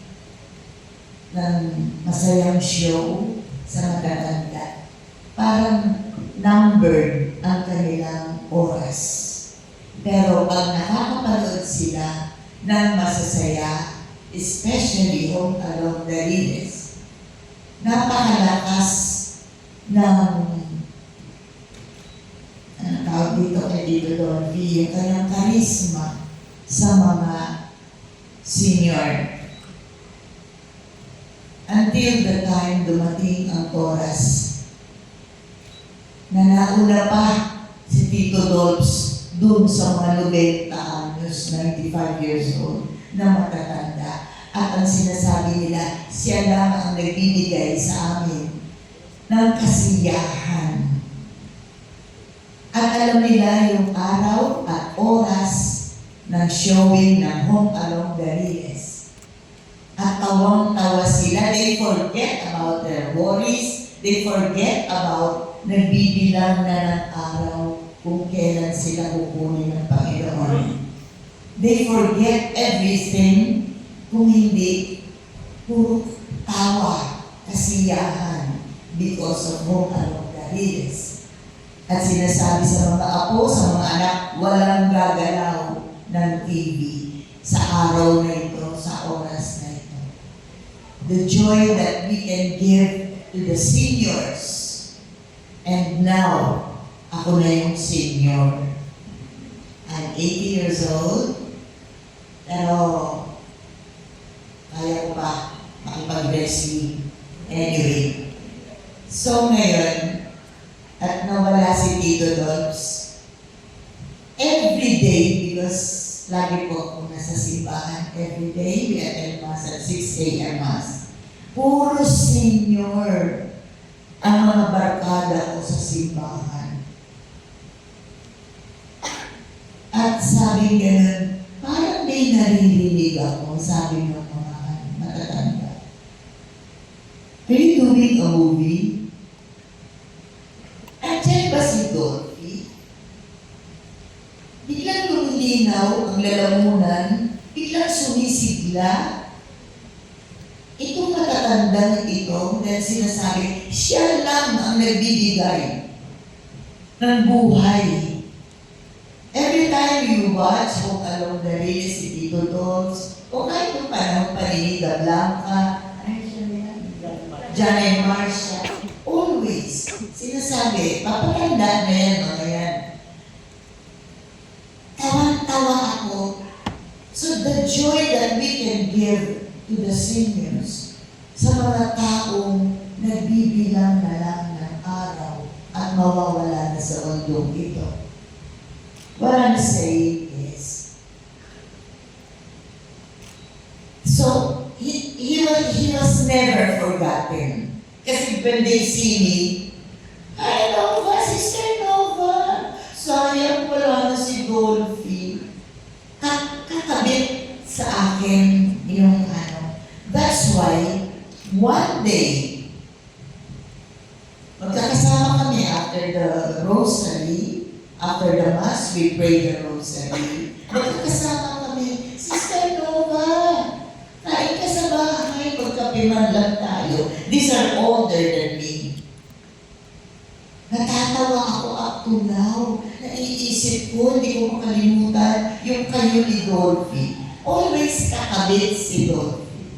ng masayang show sa matatanda. Parang numbered ang kanilang oras. Pero pag nakakapanood sila ng masasaya, especially Hope Along the Riles, napakalakas ng tawag dito kay Tito Dolphy, yung kanyang karisma sa mga senior. Until the time dumating ang oras na nauna pa si Tito Dolps dun sa mga 90 anyos, 95 years old, na matatanda. At ang sinasabi nila, siya lang ang nagbibigay sa amin ng kasiyahan. At alam nila yung araw at oras ng showing ng Hope Along the Riles. At tawang-tawa sila. They forget about their worries. They forget about nagbibilang na ng araw kung kailan sila kukunin ng Panginoon. They forget everything kung hindi puro tawa, kasiyahan because of Hope Along the Riles. At sinasabi sa mga apo, sa mga anak, walang gagalaw ng TV sa araw na ito, sa oras na ito. The joy that we can give to the seniors. And now, ako na yung senior. I'm 80 years old, pero kaya ko pa makipag-wrestling. Anyway, so ngayon, at nawala si Tito Dolps, every day, because lagi po ako nasa simbahan, every day we attend Mass at 6 a.m. Mass. Puro senior ang mga barkada ko sa simbahan. At sabi ganun, parang may naririnig ako, sabi ng mga matatanda. Are you doing a movie? Andiyan ba si Dolphy? Biglang lumilinaw ang lalamunan, biglang sumisigla. Itong matatanda matatandang ito dahil sinasabi, siya lang ang nagbibigay ng buhay. Every time you watch Home Along the Rails, si Tito Dolls, o kahit yung panahon pa ni Nida Blanca, John and Marcia, always sinasabi, papatanda na yan, mga yan. Tawan-tawa ako. So the joy that we can give to the seniors, sa mga taong nagbibilang na lang ng araw at mawawala na sa mundong ito. What I'm saying is, so he was never forgotten. Kasi when they see me, "Hi Nova, Sister Nova, sayang wala na si Dolphy." Kakabit sa akin yung ano. That's why, one day, magkakasama kami after the rosary. After the Mass, we pray the rosary. Magkakasama kami, Sister Nova, kain ka sa bahay, magkapiman lang tayo. These are older than me. Natatawa ako up to now. Naiisip ko, hindi ko makalimutan yung kayo ni Dolphy. Always kakabit si Dolphy.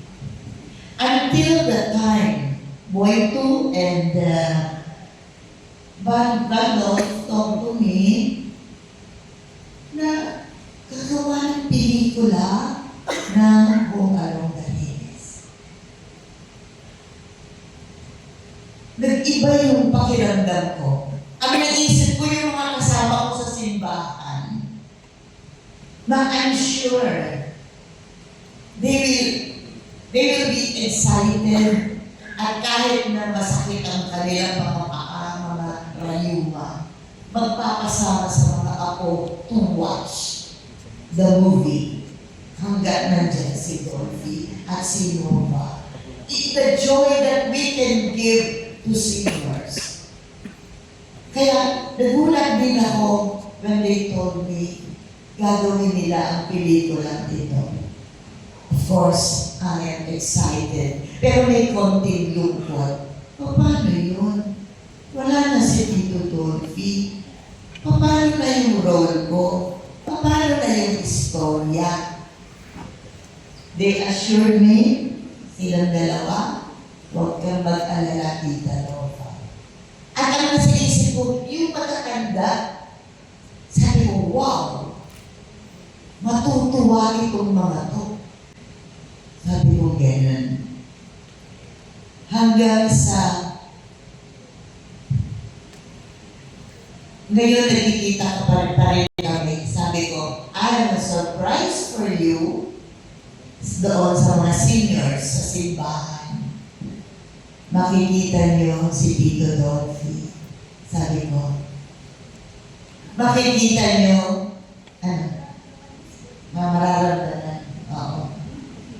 Until the time, Boyto and Randolph talked to me na gagawa ng pelikula ng Home Along the Rails. Nag-iba yung pakiramdam ko. Ang naisip ko yung mga kasama ko sa simbahan na I'm sure they will be excited at kahit na masakit ang kanilang mga rayuma, magpapasama sa mga apo to watch the movie hanggat nandyan si Dolphy at si Nova. The joy that we can give to seniors. Kaya nagulat din ako when they told me gagawin nila ang pelikula dito. Of course, I am excited. Pero may konting lungkot. Paano yun? Wala na si Tito Dolphy. Paano na yung role ko? Paano na yung istorya? They assured me, silang dalawa, huwag kang mag-alala, Tita Nova. At ang nasa isip ko, yung matatanda, sabi ko, wow, matutuwa itong mga to. Sabi ko, ganun. Hanggang sa ngayon, nakikita ko pa rin kami. Sabi ko, I have a surprise for you doon sa mga seniors sa simbahan. Makikita niyo si Tito Dolphy. Sabi ko, makikita niyo, mararamdaman. Oo.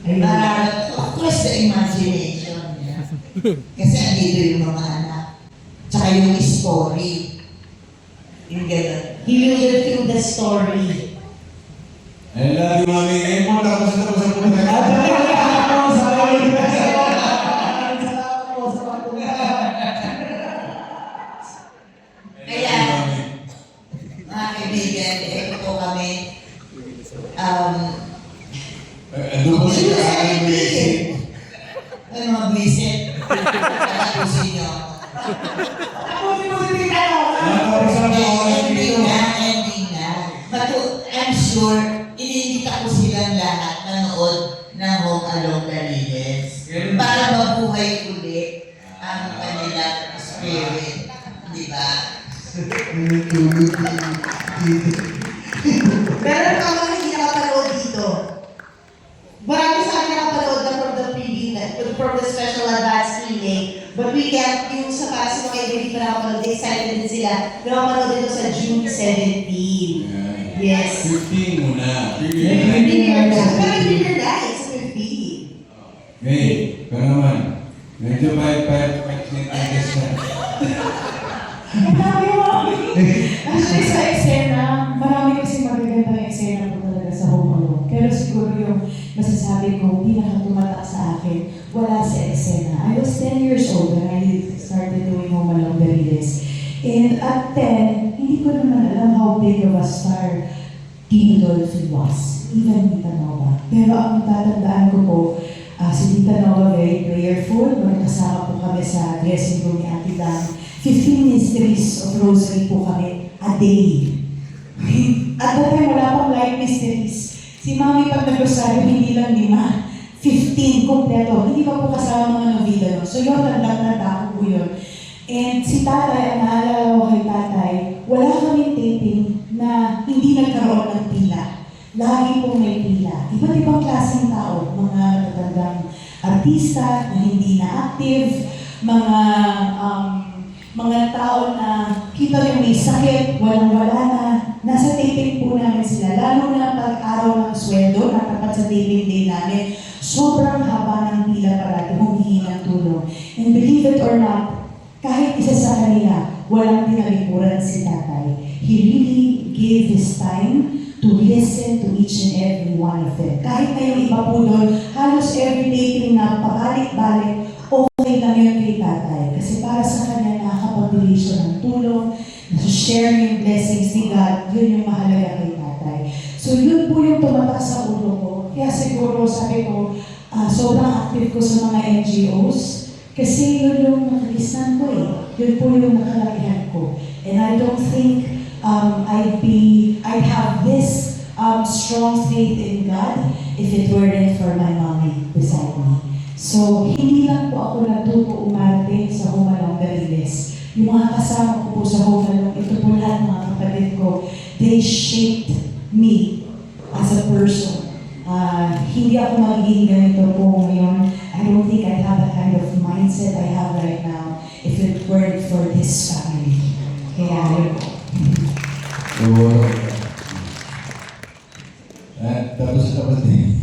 Mararamdaman. Of course, the imagination niya. Kasi andito yung mga anak. Tsaka yung story. Yung gano'n. He will feel the story. I love you, Mami. Eh, mo tapos na po sa punta. Kaya, mga kaibigan, ito po kami. Ando po siya sa aking visit. Ay, mga visit. Katapusin niyo ako. Ending na. But I'm sure, iniinita ko silang lahat nanood ng Home Along the Rails para mabuhay ulit ang kanilang spirit. Di ba? Meron ka mga hindi nakapanood dito. Marami sa akin nakapanood na from the preview, from the special advance screening. But we can't, yung sa para sa mga hindi pa nakapanood, excited din sila. Nakapanood dito sa June 17. Yes. 15 muna. 15 Pero hindi na dahil sa 15. Hey, ka naman. Medyo pahit nagtitis na. Actually, sa eksena, marami kasi magagandang eksena po talaga sa Home Alone. Pero siguro yung masasabi ko, hindi nakatumatak sa akin, wala sa eksena big of a star Tito Dolphy was, even Tita Nova. Pero ang natatandaan ko po, si Tita Nova very prayerful. Magkasama po kami sa dressing room ni Auntie Dan. 15 mysteries of rosary po kami a day. At that time, wala pang light mysteries. Si Mami pag nag-rosaryo, hindi lang 5, 15 kompleto. Hindi pa po kasama mga novila. No? So yun, tanda ko po yun. And si Tatay, ang naalala ko kay Tatay, wala kaming taping na hindi nagkaroon ng pila. Lagi pong may pila. Iba't ibang klaseng tao, mga matatandang artista na hindi na active, mga tao na kita yung may sakit, walang-wala na, nasa taping po namin sila. Lalo na pag-araw ng sweldo, natapat sa taping day namin, sobrang haba ng pila parati, humingi ng tulong. And believe it or not, kahit isa sa kanila, walang tinalikuran si Tatay. He really gave his time to listen to each and every one of them. Kahit na yung iba po doon, halos every taping na pabalik-balik, okay lang yun kay Tatay. Kasi para sa kanya, nakakapagbili siya ng tulong, na-share yung blessings ni God, yun yung mahalaga kay Tatay. So yun po yung tumatak sa ulo ko. Kaya siguro sabi ko, sobrang active ko sa mga NGOs, kasi yun yung nakalistan ko eh. Yun po yung nakalakihan ko. And I don't think I'd have this strong faith in God if it weren't for my mommy beside me. So, hindi lang po ako natuto umarte sa Humalong Dariles. Yung mga kasama ko po sa Humalong, ito po lahat mga kapatid ko, they shaped me as a person. Hindi ako magiging ganito po ngayon. I don't think I'd have the kind of mindset I have right now if it weren't for this family. Kaya yun po. Tapos din.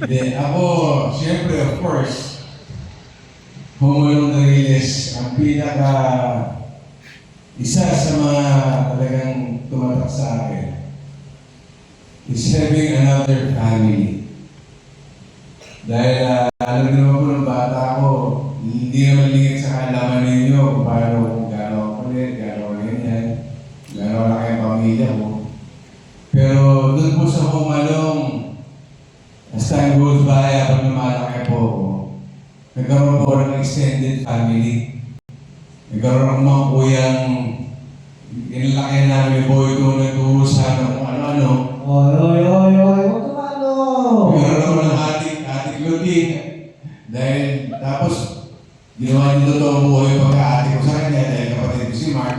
Then, ako, siyempre, of course, Humulong Dariles, ang isa sa mga talagang tumatak sa akin is having another family. Dahil alam niyo naman po ng bata ako, hindi naman lingit sa kaalaman ninyo kung paano, kung gano'n ako kulit, gano'n ganyan, gano'n laki ang pamilya ko. Pero doon po sa Humalong, as time goes by, habang lumalaki po ako, nagkaroon po ng extended family. Nagkaroon ako mga kuyang inilaki namin boy ko nagturusan ng kung ano-ano. Oy, huwag kumano! Nagkaroon ako ng atik lutin. Dahil tapos, ginawa niyo totoo ang buhay pagka-atik ko sa kanya dahil kapatid ko si Mark.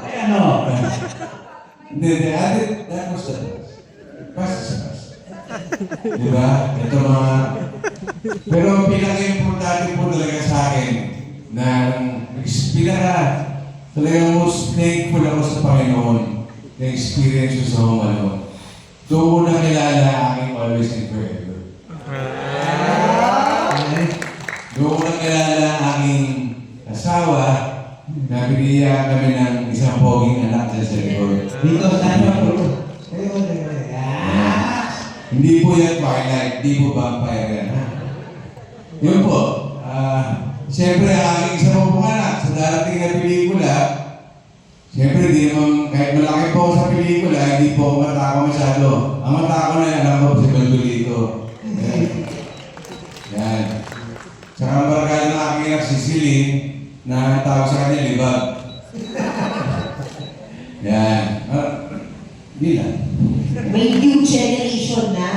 Ay, ano? Hindi, that was the best. Diba? Ito mga... Pero ang pinaka-importante po talaga sa akin na talagang most thankful ako sa Panginoon na experience ko sa Humalong. Doon ko na kilala aking always and forever. Doon ko na kilala aking asawa na binigyan kami ng isang poging anak sa likod. Dito, tayo po. Hindi po yan Twilight, hindi po vampire yan. Yun po. Siyempre, aking isa po pong anak sa darating na pelikula, siyempre, di naman, kahit malaki po ako sa pelikula, hindi po ako matako masyado. Ang matako na yan, alam ko si Baldolito. Yan. Saka ang barkada ng aking anak, si Celine, na tawag sa kanya, Libag. Yan. Hindi lang. May new generation na.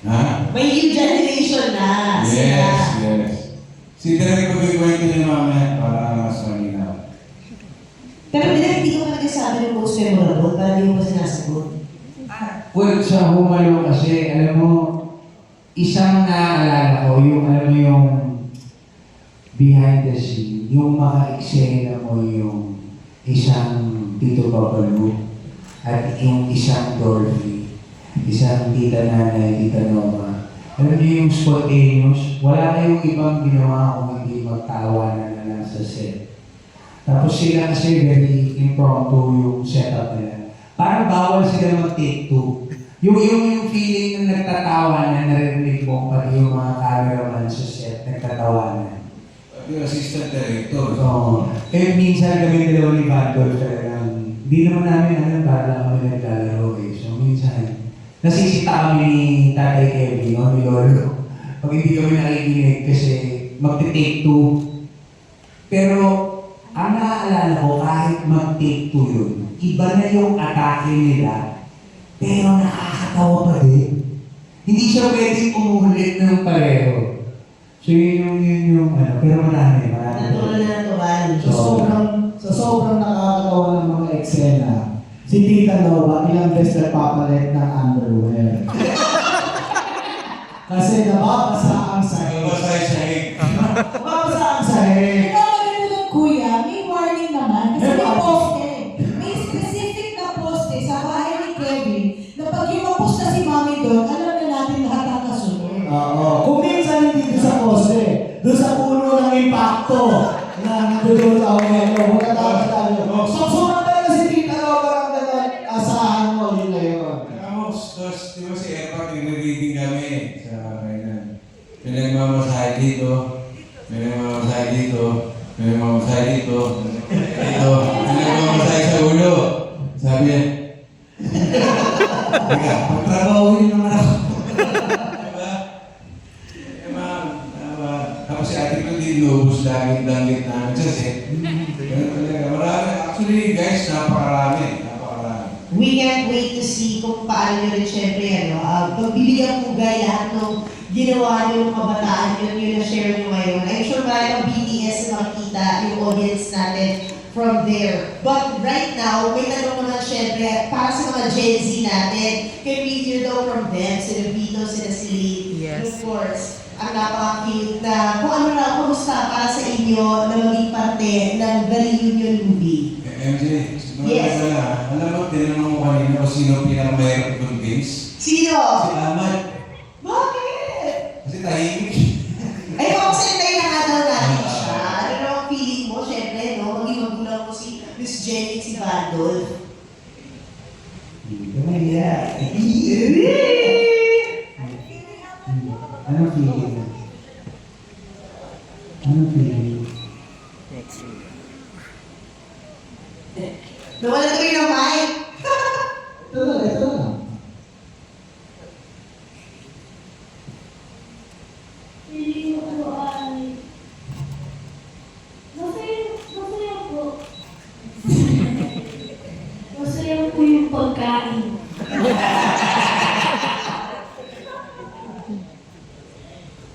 Ha? May new generation na. Yes. Si Derek ko kwento niya mamaya para mas malinaw. Pero hindi ko pa nagsasabi ng most memorable para hindi mo pa sinasagot. Well, sa Humalong kasi, alam mo, isang naaalala ko, yung alam mo yung behind the scene, yung maka-eksena mo yung isang Tito Babalu at yung isang Dorothy, isang tita nanay, tita Noma. Alam niyo yung spontaneous, wala kayong ibang ginawa kung hindi magtawanan na lang sa set. Tapos sila kasi very impromptu yung setup nila. Parang bawal sila mag-take two. Yung feeling na nagtatawanan, narinig mo pati yung mga cameraman sa set, nagtatawanan. yung assistant director. So, minsan kami dalawa ni Vandol talagang, hindi naman namin alam para kami naglalaro eh. So, minsan, nasisita kami ni Tatay Kevin, no, ni Lolo. Pag hindi kami nakikinig kasi magti-take two. Pero, ang naaalala ko, kahit mag-take two yun, iba na yung atake nila, pero nakakatawa pa din. Hindi siya pwedeng umulit ng pareho. So yun yung pero marami. Natural na natural. Sa sobrang nakakatawa ng mga eksena, si Tita Nova ilang beses nagpapalit ng underwear. Kasi nababasa ang sahig. Nababasa ang sahig. Ikaw magandang kuya, may warning naman. Kasi may poste. May specific na poste sa bahay ni Kevin na pag yumapos na si Mami doon, alam na natin lahat ang kasunod. Oo. Kung minsan hindi doon sa poste, doon sa puno ng impacto na nandun sa aumento, huwag na tayo. So, talaga si Tita Nova ang gano'n, asahan mo, yun na yun. Tapos, di ba si Epa, nagre-reading kami sa kainan. Pinagmamasahe dito, pinagmamasahe dito, pinagmamasahe dito, pinagmamasahe sa ulo. Sabi niya, teka, pagtrabahuin naman ako. Diba? Tapos si ate ko din lubos langit-langit namin sa set. Ganun talaga. Marami. Actually, guys, napakarami. We can't wait to see kung paano nyo rin syempre, pagbibigyan pugay lahat ng ginawa nyo ng kabataan yun na-share nyo ngayon. I'm sure marami ng BTS na makikita yung audience natin from there. But right now, may tanong naman syempre, para sa mga Gen Z natin, can we hear though from them, sila Vito, sila Celine, and of course, ang napaka-cute na kung ano na, kumusta para sa inyo na maging parte ng The Reunion movie. MJ, Yes. alam mo, tinanong mo kanina kung sino pinakamayroon itong games? Sino? Si Ahmad. Bakit? Kasi tahimik. Ay, magsentay na nga daw natin siya. Ano na ang feeling mo, syempre, no? Maging magulang mo si Miss Jenny, si Bandol. Hindi ko mahiya. Anong feeling mo? Anong feeling mo? Nawala ko rin ang mic. Ito lang. Feeling ko po ay masaya po. Masaya po yung pagkain.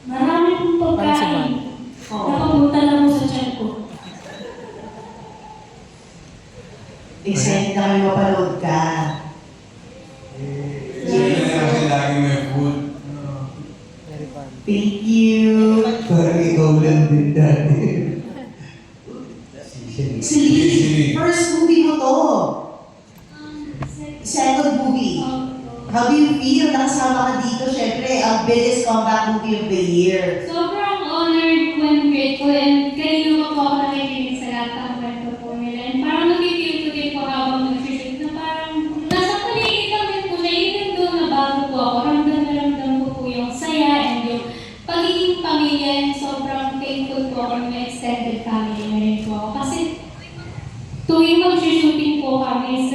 Marami pong pagkain. Nakapunta lang mo sa tiyan ko. Excited na kami mapanood ka. Sino na kasi lagi may food. Thank you. Parang ikaw lang din dati. Celine, first movie mo to. Second movie. How do you feel? Nakasama ka dito, syempre, ang biggest comeback movie of the year. Sobrang honored po and grateful and kanino pa po ako nakikinig sa lahat ng kwento po nila. And parang nakikil ko din po habang nag-shoot na parang nasa paligid lang din po siya. Even though na bago po ako, ramdam na ramdam ko po yung saya and yung pagiging pamilya and sobrang thankful po ako ng extended family na rin po ako. Kasi tuwing mag-shooting po kami,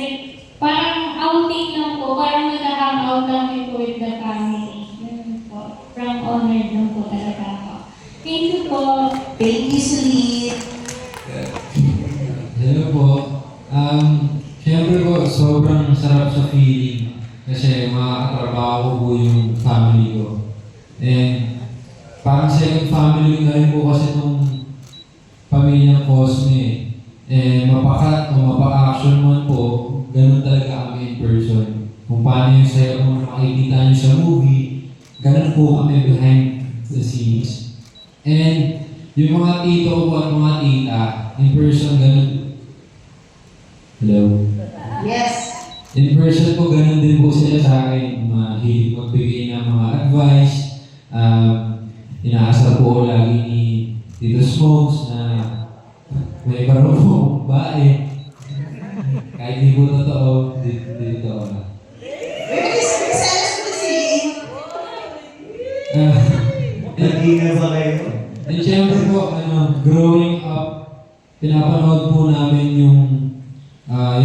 parang outing lang po, parang nag-hangout lang din po with the family. Yun po. Parang honored lang po talaga ako. Thank you po. Thank you, Celine. Hello po. Siyempre po, sobrang sarap sa feeling kasi makakatrabaho ko po yung family ko. And parang second family ko na rin po kasi itong pamilyang Cosme. And mapa-cut o mapa-action man po, ganun talaga kami in person. Kung paano yung sayo kung makikita nyo sa movie, ganun po kami behind the scenes. And yung mga tito ko at mga tita, in person ganun. Hello? Yes. In person po, ganun din po sila sa akin. Mahilig magbigay ng mga advice. Inaasar po ko lagi ni Tito Smokes na may parang po bae. Kahit di po totoo, di totoo na. Maybe selos mo si Naging na ba kayo? And syempre po, pinapanood po namin yung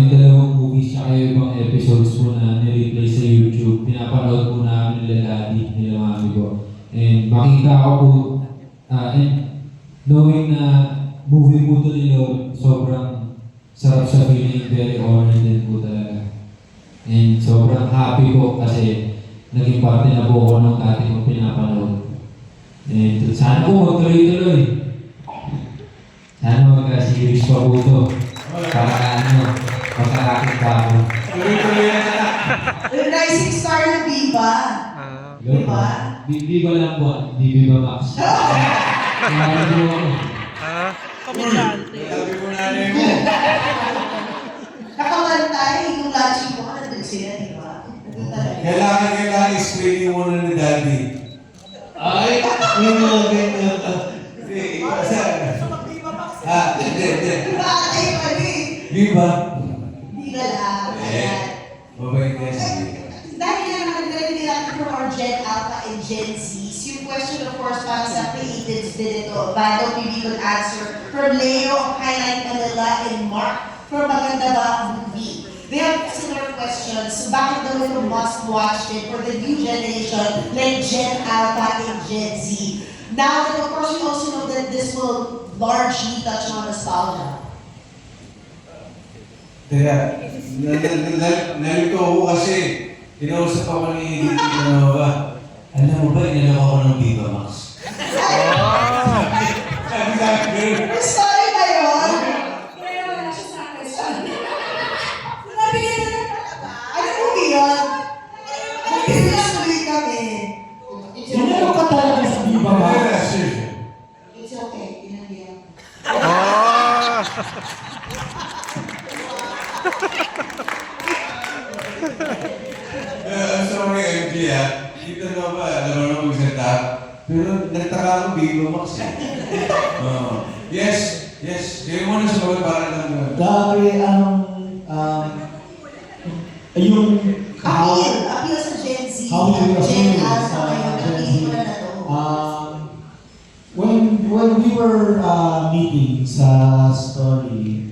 dalawang movies at yung ibang episodes po na nireplay sa YouTube. Pinapanood po namin nila daddy, nila mami ko. And makita ko po, and knowing na movie po ito nila, sobrang sarap sa feeling, very honored din po talaga. And sobrang happy po kasi naging parte na po ako ng dati kong pinapanood. And sana po magtuloy-tuloy. Sana magka-series pa po ito. Para magkakakit pa ako. The rising star ng Viva. Diba? Viva lang po, di Viva Max. Kaya po ako. Sabi mo nanay mo. Nakamantay, yung launching mo ka, nandun sila, di ba? Nandun talaga. Kailangan explaining muna ni Daddy. Ay, yung mga ganyan. Hindi, hindi. Diba ate yung ano eh? Viva. Hindi na lang. Ayan. Mabait ka sige. Dahil na nakagalarin nila from our Gen Alpha and Gen Zs, yung question of course para sa creatives din ito, Vado, maybe could answer from Leo of Highlight Manila and Mark from Maganda Ba Movie. They have similar questions. So bakit daw ito must watch it for the new generation like Gen Alpha and Gen Z? Now that of course we also know that this will largely touch on nostalgia. Kaya, nalito ako kasi, kinausap ako ni Tito ba? Alam mo ba, inalaw ako ng Viva Max? Sabi sa akin, Sorry ba yun? Kaya wala siya sa akin. Sabi niya na ano movie yun? Nagpinasuloy kami. Sinalo ka talaga sa Viva Max? It's okay, pinagyan. sorry MJ Dito na ba, alam mo naman magsalita. Pero nagtaka ako Viva Max eh. Yes. Kayo muna sumagot para lang. Dahil yung Appeal sa Gen Z. How will you Gen appeal Alpha sa ngayon. Gen Z? Pelikula na to. When we were meeting sa story,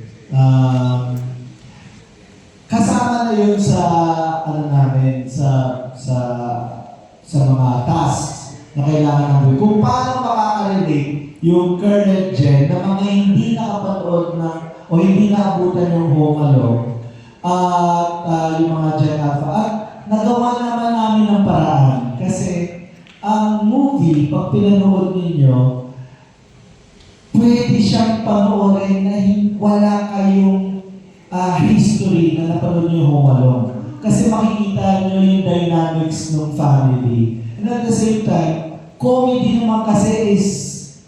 kasama na yun sa namin sa mga tasks na kailangan namin. Kung paano makaka-relate yung current gen na mga hindi nakapanood na o hindi naabutan yung Home Alone at yung mga Gen Alpha. At nagawa naman namin ng paraan kasi ang movie, pag pinanood ninyo, pwede siyang panoorin na wala kayong history na napanood niyo Home Alone. Kasi makikita niyo yung dynamics ng family. And at the same time, comedy naman kasi is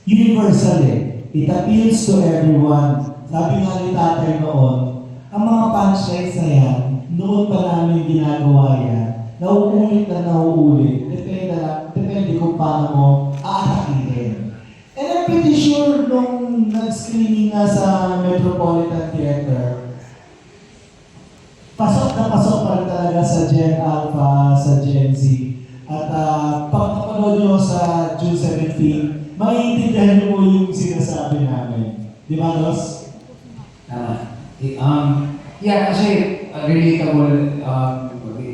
universal eh. It appeals to everyone. Sabi nga ni tatay noon, ang mga punchlines na yan, noon pa namin ginagawa yan, nauulit na nauulit. Depende kung paano mo aatakihin. And I'm pretty sure nung nag-screening na sa Metropolitan Theater, pasok na pasok pa rin talaga sa Gen Alpha, sa Gen Z. At pag napanood nyo sa June 17, maiintindihan nyo mo yung sinasabi namin. Di ba, Ross? Yeah, kasi relatable,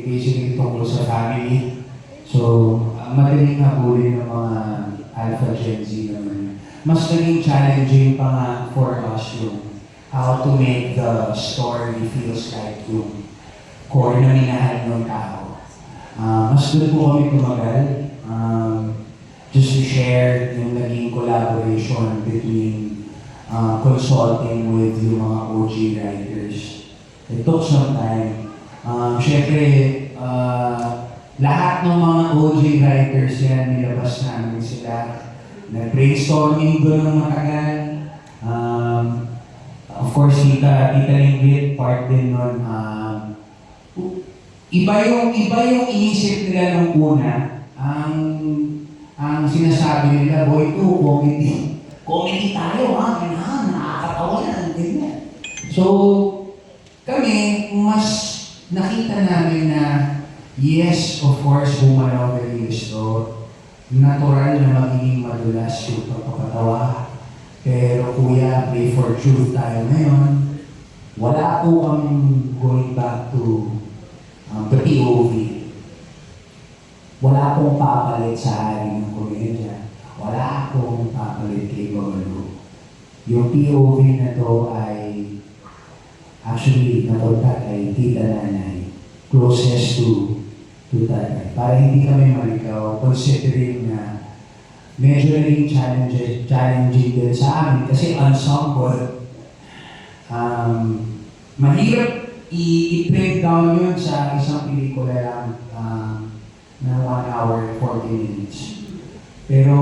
basically tungkol sa family. So, madaling habulin ng mga Alpha Gen Z naman. Mas naging challenging pa nga for us yung how to make the story feels like yung core na minahal ng tao. Mas doon po kami tumagal. Just to share yung naging collaboration between consulting with yung mga OG writers. It took some time. Siyempre, lahat ng mga OG writers yan, nilabas namin sila. Nag-brainstorming doon ng matagal. Of course, Tita Linggit, part din nun. Iba yung inisip nila nung una. Ang sinasabi nila, boy, ito, comedy. Comedy tayo, ha? Nakakatawa yan, ganyan. So, kami, mas nakita namin na, yes, of course, bumalaw the real store. Natural na magiging madulas yung pagpapatawa. Pero kuya, pray for truth tayo ngayon. Wala po kaming going back to the POV. Wala pong papalit sa hari ng komedya. Wala pong papalit kay Babalu. Yung POV na to ay actually napunta kay tita nanay, closest to tatay. Para hindi kami maligaw, considering na medyo naging challenging din sa amin kasi ensemble. Mahirap i-break down yun sa isang pelikula lang na 1 hour and 40 minutes. Pero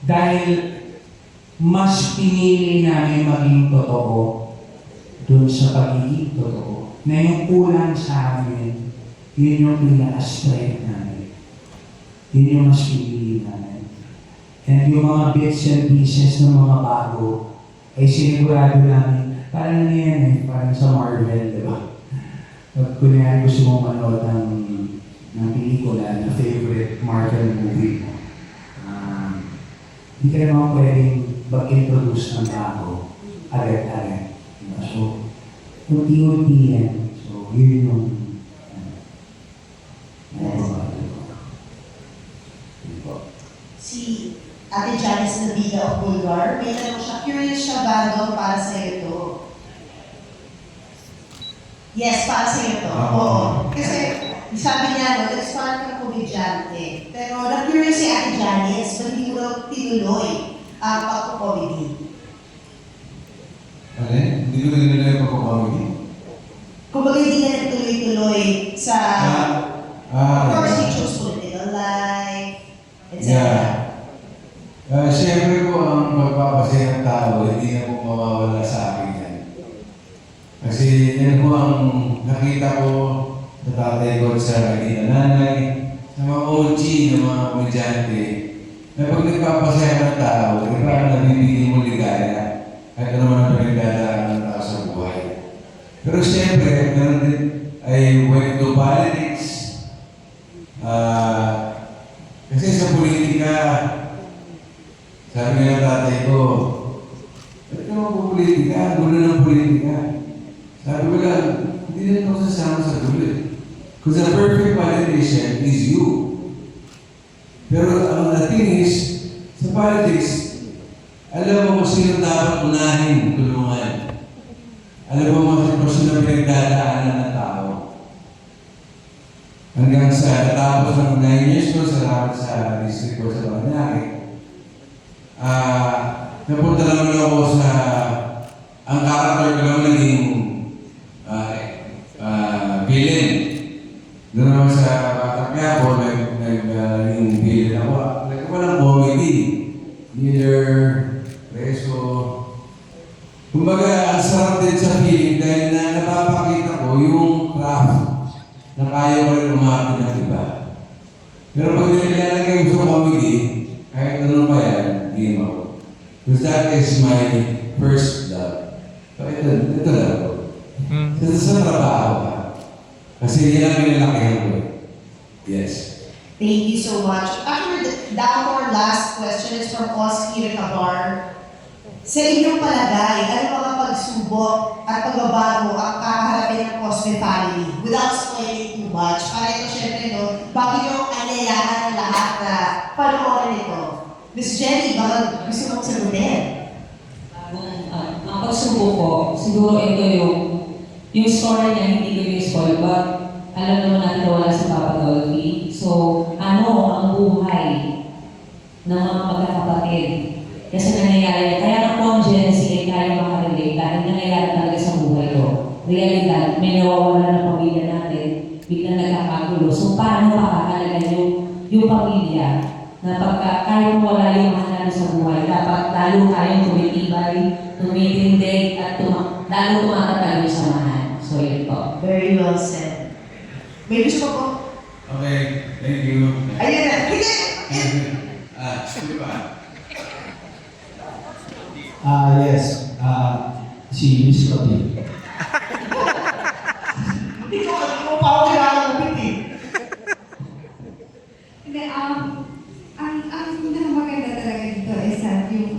dahil mas pinili namin maging totoo dun sa pagiging totoo, na yung kulang sa amin, yun yung pinaka-strength namin. Yun yung mas pinili namin. And yung mga bits and pieces ng mga bago, ay sinigurado namin, parang ano yan eh, parang sa Marvel, di ba? Pag kunyari gusto mong manood ng pelikula na favorite Marvel movie mo, hindi ka naman pwedeng mag-introduce ng bago, agad-agad. Diba? So, unti-unti yan. So, yun yung Si Ate Janice Nabila of Bulgar, may tanong siya, curious siya ba daw para sa'yo to? Yes, para sa'yo to. Oo. Kasi sabi niya, no, nag-start ng komedyante. Pero na-curious si Ate Janice, ba't hindi mo daw tinuloy ang pagko-comedy? Ano eh? Hindi ko tinuloy ang pagko-comedy? Kung baga hindi ka nagtuloy-tuloy sa... of course, you chose political life, etc. Siyempre po ang magpapasaya ng tao, hindi na po mawawala sa akin yan. Kasi yan po ang nakita ko sa tatay ko, sa kagina nanay, sa mga OG, ng mga komedyante, na pag nagpapasaya ng tao, di ba nabibigyan mo ligaya, kahit ano man ang pinagdadaan ng tao sa buhay. Pero siyempre, meron din ay went to politics. Kasi sa politika, sabi nga ng tatay ko, ba't ka magpupolitika? Gulo ng politika. Sabi ko lang, hindi na ako sasama sa gulo. Because the perfect politician is you. Pero ang thing is, sa politics, alam mo kung sino dapat unahin tulungan. Alam mo kung sino ang pinagdadaanan ng tao. Hanggang sa natapos ng 9 years ko, salamat sa district ko sa Paranaque. Napunta naman ako sa, ang character ko naman naging villain. Doon naman sa Batang Quiapo, naging villain ako. Walang comedy. Neither preso. Kumbaga, ang sarap din sa feeling dahil na napapakita ko yung craft na kaya ko rin umapit ng iba. Pero pag nilalagay mo sa comedy, kahit ano pa yan, hindi mo. Because that is my first love. So ito lang po. Sa trabaho ka. Kasi yan ang pinalakihan ko. Yes. Thank you so much. Actually, down to our last question is from Oski Recabar. Sa inyong palagay, ano mga pagsubok at pagbabago ang kakaharapin ng Cosme family without spoiling too much? Para ito syempre, no, bago yung anilayan ng lahat na panoorin ito. Miss Jenny, baka gusto mong sagutin? Ang pagsubok ko, siguro ito yung story niya, hindi ko yung spoil, but alam naman natin na wala si Papa Dolphy. So, ano ang buhay ng mga magkakapatid? Kasi nangyayari, kaya ang congency ay kaya makarelate dahil nangyayari talaga sa buhay ko. Realidad, may nawawala ng pamilya natin, biglang nagkakagulo. So, paano makakalagan yung pamilya na pagka kaya mo wala yung mahal sa buhay, dapat lalo kayong tumitibay, tumitindig, at lalo tumakatagal yung samahan. So, yun po. Very well said. May gusto po? Okay, thank you. Ayun na. Hindi! Sige pa. Yes. Si Miss Cody. Hindi ko pa ako kinakagupit eh. Hindi, ang maganda talaga dito is that yung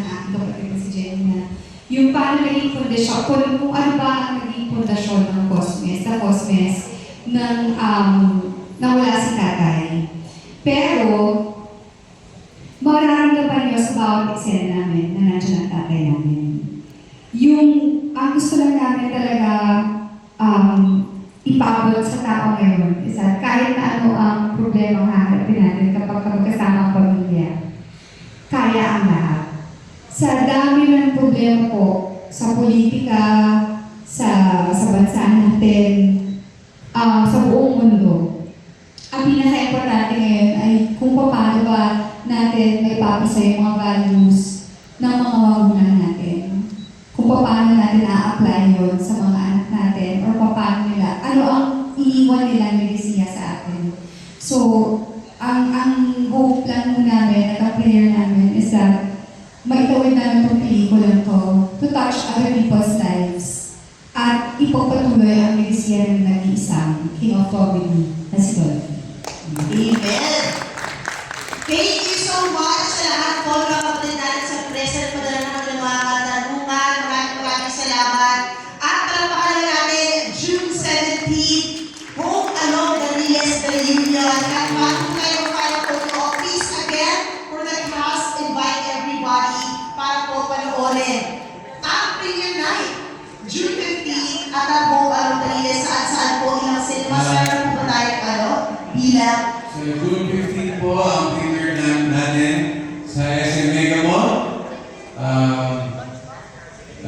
aking kapatid na si Jenny na yung paano naging pundasyon, kung ano ba ang naging pundasyon ng Cosmes, sa Cosmes, nang nawala si tatay. Pero, mararamdaman niyo sa bawat eksena namin na nandiyan ang tatay namin. Ang gusto lang namin talaga ipabot sa tao ngayon is that kahit na ano ang problema ang haharapin natin kapag magkasama ang pamilya, kaya ang lahat. Sa dami ng problema po, sa politika, sa bansa natin, sa buong mundo, ang pinaka-importante ngayon ay kung paano ba natin may papasa yung mga values ng mga magulang natin. Kung paano natin na-apply yun sa mga anak natin or paano nila, ano ang iiwan nilang legacy sa atin. So, ang hope lang mo namin at ang prayer namin is that maitawid namin itong pelikulang to touch other people's lives at ipagpatuloy ang legacy ng nag-iisang King of Comedy na si Dolphy. Amen! Thank you so much sa lahat po ng mga kapatid natin sa present. Padala naman ng mga katanungan. Maraming salamat. At palapakan natin, June 17, Home Along the Riles de Union. At bago tayo final photo office again, for the cast, invite everybody para po panoorin. Ang premiere night, June 15, at ang Home Along the Riles, saan po ilang cinemas. Meron po ba tayo, bilang? So, June 15 po ang premiere natin sa SM Mega Mall.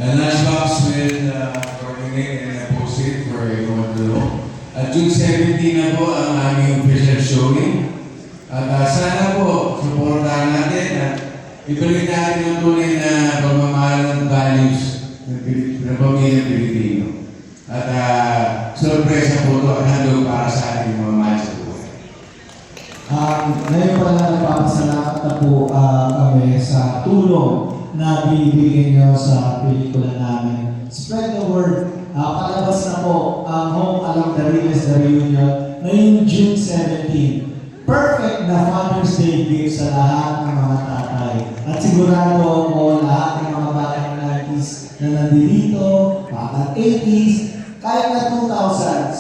Lunchbox will coordinate and post it for everyone to know. At June 17 na po ang aming official showing. At sana po, supportahan natin at ibalik natin ang tunay na pagmamahal ng values ng pamilyang Pilipino. At sorpresa po ito at handog para sa ating mga mahal sa buhay. Ngayon pala nagpapasalamat na po kami sa tulong na binibigyan nyo sa pelikula namin. Spread the word. Palabas na po ang Home Along the Riles de Union ngayong June 17. Perfect na Father's Day gift sa lahat ng mga tatay. At sigurado ko lahat ng mga batang 90s na nandito, batang 80s, kahit na 2000s,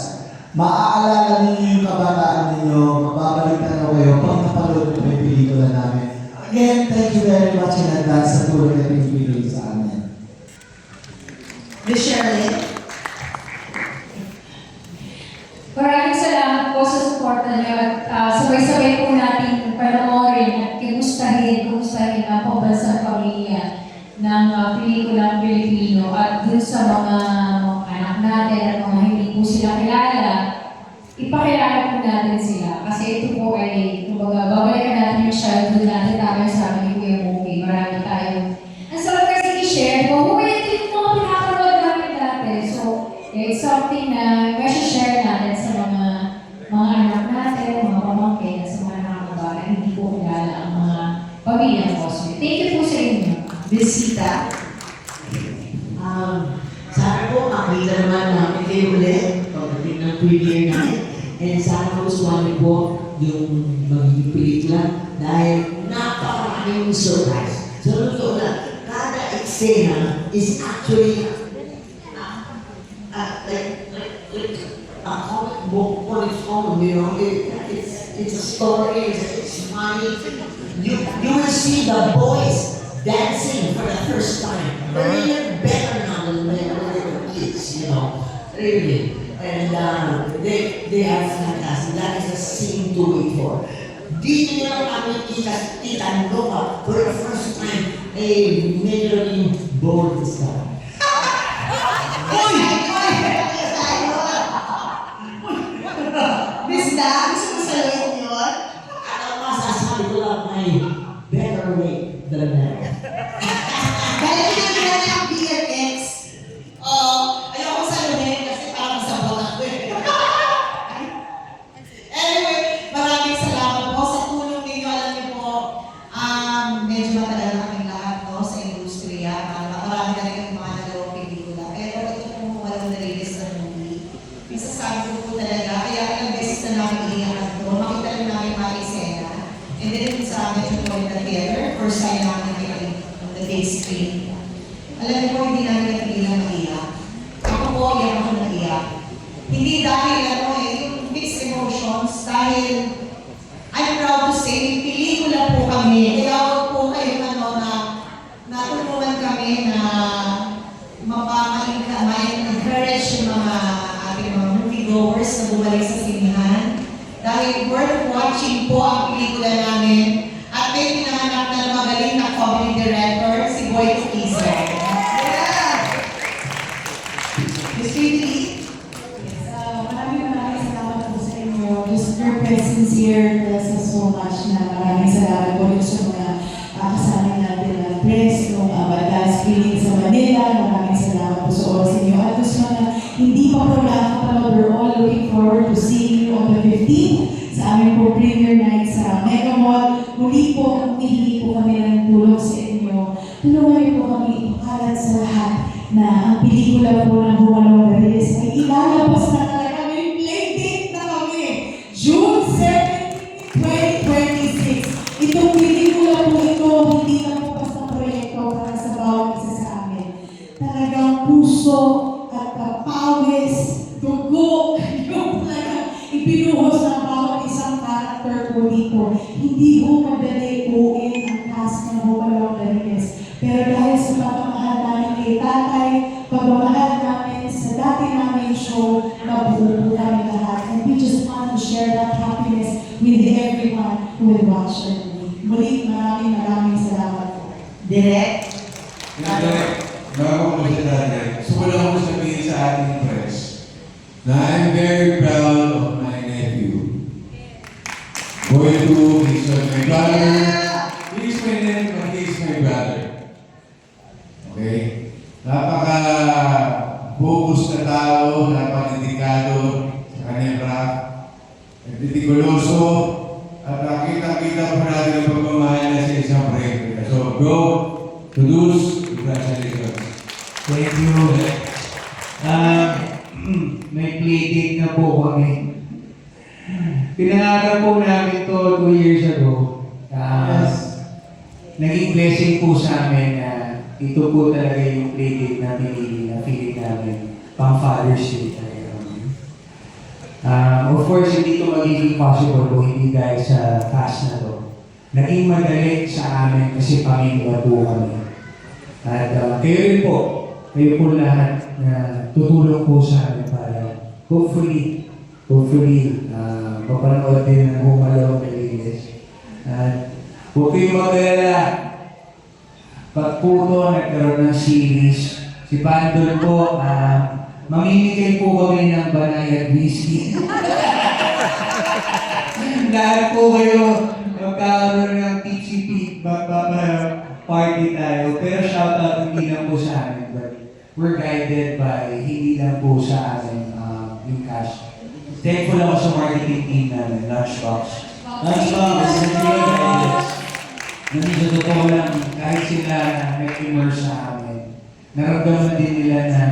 maaalala ninyo yung kabataan ninyo, mababalitan na kayo pag napanood nyo yung pelikula namin. Again, thank you very much in advance sa tulong na pinibigay sa amin. Miss Sherilyn? Maraming salamat po sa suporta niyo at sabay-sabay po natin panoorin at kumustahin ang pambansang pamilya ng pelikulang Pilipino at dun sa mga anak natin at mga hindi po sila kilala, ipakilala po natin sila. Kasi ito po ay, kumbaga, babalikan natin yung childhood natin tayo sa amin ni Kuya Muki. Marami tayong, ang sarap kasi i-share ko, ito yung mga pinapanood namin dati. So, it's something na share natin sa mga anak natin, mga pamangkin, sa mga nakakabala, hindi po kilala ang mga pamilya ng Cosme. Thank you po sa inyo. Bisita? Sana po makita naman namin kayo ulit pagdating ng premiere natin. And sana magustuhan niyo po yung magiging pelikula dahil napakaraming surprise. So, totoo na, kada eksena is actually like a comic book on its own, you know. It's a story, it's funny. You will see the boys dancing for the first time. They're even better now than when they were kids, you know. Really. And they are fantastic. That is a scene to wait for. Dito nila kami kita Nova for the first time a majorly bold star. Miss Da, gusto mo saluhin yun? Ano masasabi ko lang ay better late than never. Dahil pinagkira niya ang BFX, ayoko saluhin kasi parang sabot ako eh. Anyway, maraming salamat po sa tulong ninyo. Alam niyo po, medyo matagal na kaming lahat sa industriya. Marami na rin yung mga nagawang pelikula. Pero ito po walang screen. Alam niyo po, hindi namin napigilan maiyak. Ako po, iyak ako naiyak. Hindi dahil yung mixed emotions, dahil I'm proud to say, may pelikula po kami. Kaya huwag po kayo na natulungan kami na ma-encourage yung mga ating mga moviegoers na bumalik sa sinihan. Dahil worth watching po ang pelikula namin. At may pinanganak na magaling na comedy director, si Boy Tuquizo. Miss Trinity? Maraming salamat po sa inyo. Just your presence here bless us so much na maraming salamat po yung sa mga kasama natin na press, yung Badal screening sa Manila. Maraming salamat po sa oras inyo. At sa mga hindi pa po nakakapanood, we're all looking forward to seeing you on the 15th sa aming po premiere night sa Mega Mall. Muli po, humihingi po kami ng tulong sa inyo. Tulungan niyo po kami ipakalat sa lahat na ang pelikula po ng Humalong Garis ay ilalabas na talaga. May play date na kami. June 17, 2026. Itong pelikula po ito, hindi na po basta proyekto para sa bawat isa sa amin. Talagang puso at pawis, dugo, yung talagang ibinuhos ng bawat isang character po dito. Hindi po madali buuin ang cast ng Humalong Garis. Pero dahil sa pagmamahal namin kay tatay, pagmamahal namin sa dati namin show, mabuo po kami lahat. And we just want to share that happiness with everyone who will watch our movie. Muli, maraming salamat po. Direct? Bago ko siya dati, gusto ko lang ako sabihin sa ating press na I'm very proud of my nephew. Boy Tu, he's my brother. He's my nephew, but he's my brother. Okay? Napaka-focus na tao, napaka-dedikado sa kanyang craft. Nagtitikuloso, at nakita-kita po natin ang pagmamahal na sa isang proyekto. So, bro, Tudus, congratulations. Thank you. May playdate na po kami. Pinangarap po namin to 2 years ago. Naging blessing po sa amin na ito po talaga yung playdate na pinili na feeling namin pang Father's Day talaga. Of course, hindi ito magiging possible kung hindi dahil sa cast na to. Naging madali sa amin kasi pamilya po kami. At kayo rin po, kayo po lahat na tutulong po sa amin para hopefully, mapanood din ng Humalong Garis. At huwag kayong mag-alala, pag po ito nagkaroon ng series, si Pandol po, mamimigay po kami ng banay at whiskey. Lahat po kayo magkakaroon ng TCP party tayo. Pero shoutout hindi lang po sa amin, but we're guided by hindi lang po sa amin yung cash. Thankful ako sa marketing team namin, Lunchbox. Lunchbox, nandito totoo lang, kahit sila nag-immerse sa amin, naramdaman din nila na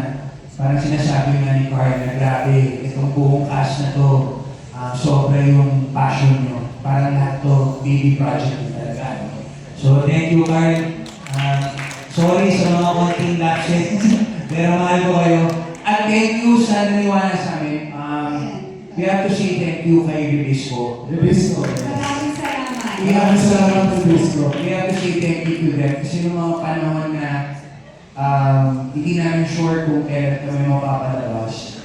parang sinasabi nga ni Carl na grabe, itong buong cast na to, sobra yung passion nyo. Parang lahat to, baby project nyo talaga. So, thank you, Carl. Sorry sa mga konting lapses, pero mahal ko kayo. At thank you sa naniwala sa amin. We have to say thank you kay Ribisco. Maraming salamat. We have to say thank you to them. Kasi noong mga panahon na hindi namin sure kung kailan kami mapapalabas,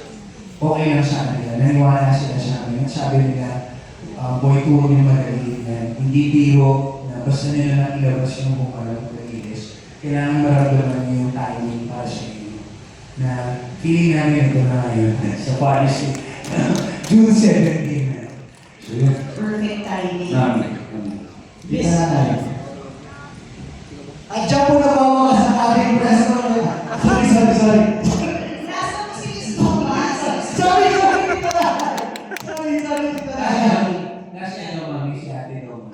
okay lang sa amin. Naniwala sila sa amin. At sabi nila, boy, tuwag yung madali na hindi biro na basta nila lang ilabas yung Humalong Garis. Kailangan maramdaman niyo yung timing para sa inyo. Na feeling namin ito na ngayon sa policy. June 17 na. Perfect timing. Yes. Diyan po na ba mga sa ating press? Sorry. Nasa mo si Miss Thomas? Sorry. Nasa ano, mami, si ate Doma.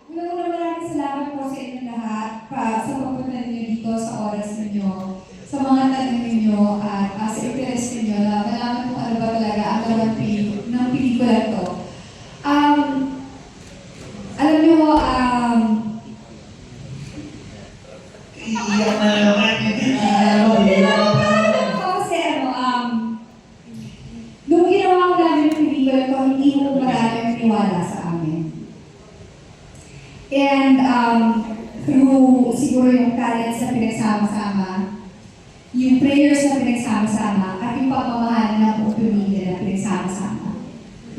Una-una maraming salamat po sa inyo lahat sa pagpunta ninyo dito sa oras ninyo, sa mga tanong ninyo at sa interest ninyo na malaman kung ano ba talaga ang laman ng pelikula to. Alam niyo, Kasi nung ginawa ko namin yung pelikula ko, hindi mo marami ang tiwala sa amin. And through siguro yung talents na pinagsama-sama, yung prayers na pinagsama-sama, at yung pagmamahal ng buong pamilya na pinagsama-sama,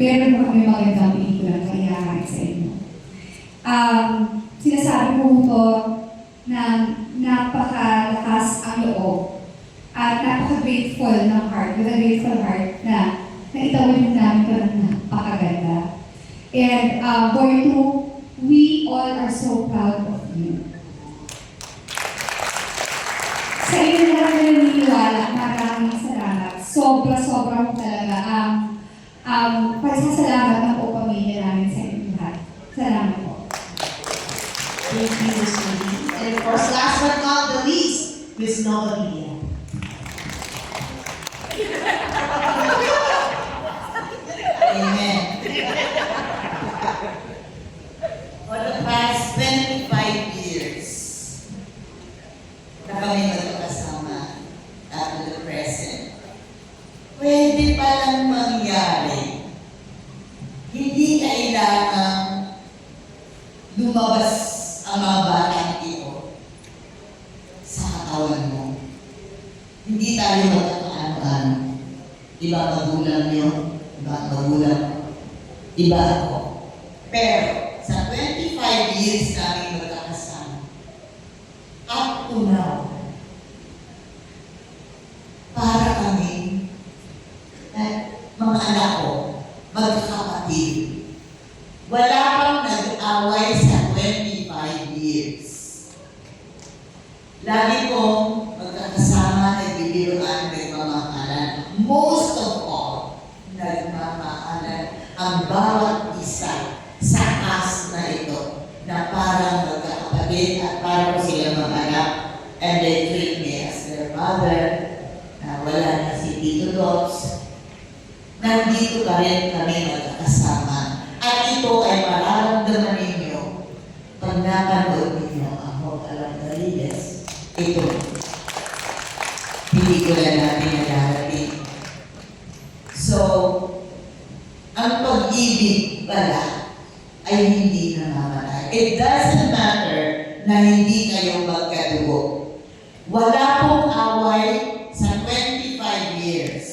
meron mo kami magandang pelikula na kailangan sa inyo. Sinasabi ko ito na napakalakas ang loob at napaka-grateful ng heart, with a grateful heart na naitawid namin ko ng napakaganda. And Boy 2, we all are so proud of you. Sa inyo na kami naniniwala, maraming salamat. Sobra-sobra mo talaga pasasalamat ng buong pamilya namin sa inyo lahat. Salamat po. Thank you, Miss Marie. And of course, last but not the least, Miss Nova Villa. Amen. For the past 25 years, na kami magkakasama at the present, pwede palang mangyari. Hindi kailangan lumabas ang mga batang ito sa katawan mo. Hindi tayo magkakaano-ano. Iba magulang nyo, iba magulang ko, iba ako. Pero sa 25 years namin magkakasama, up to now, para kami, mga anak ko, magkakapatid. Wala pang nag-away sa 25 years. Lagi kong magkakasama, nagbibiruan, nagmamahalan. Most of all, nagmamahalan ang bawat isa sa cast na ito na parang magkakapatid at parang sila mag-anak, and they treat me as their mother, na wala na si Tito Dots. Nandito ka rin kami magkakasama. At ito ay mararamdaman ninyo pag napanood ninyo ang Hogalang Gariles. Ito, pelikula natin na darating. So, ang pag-ibig pala ay hindi namamatay. It doesn't matter na hindi kayo magkadugo. Wala pong away sa 25 years.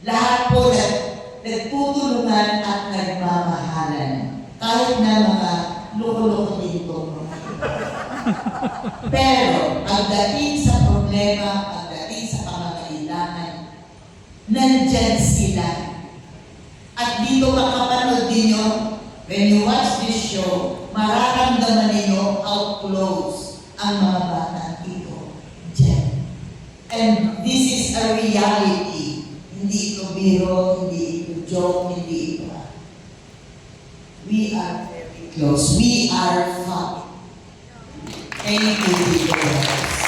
Lahat po nagtutulungan at nagmamahalan. Kahit na mga loko-loko dito. Pero, pagdating sa problema, pagdating sa pangangailangan, nandyan sila. At dito makapanood ninyo, when you watch this show, mararamdaman ninyo how close ang mga batang ito dyan. And this is a reality. Hindi ito biro, hindi ito joke, hindi ito. We are very close. We are family. Thank you, people.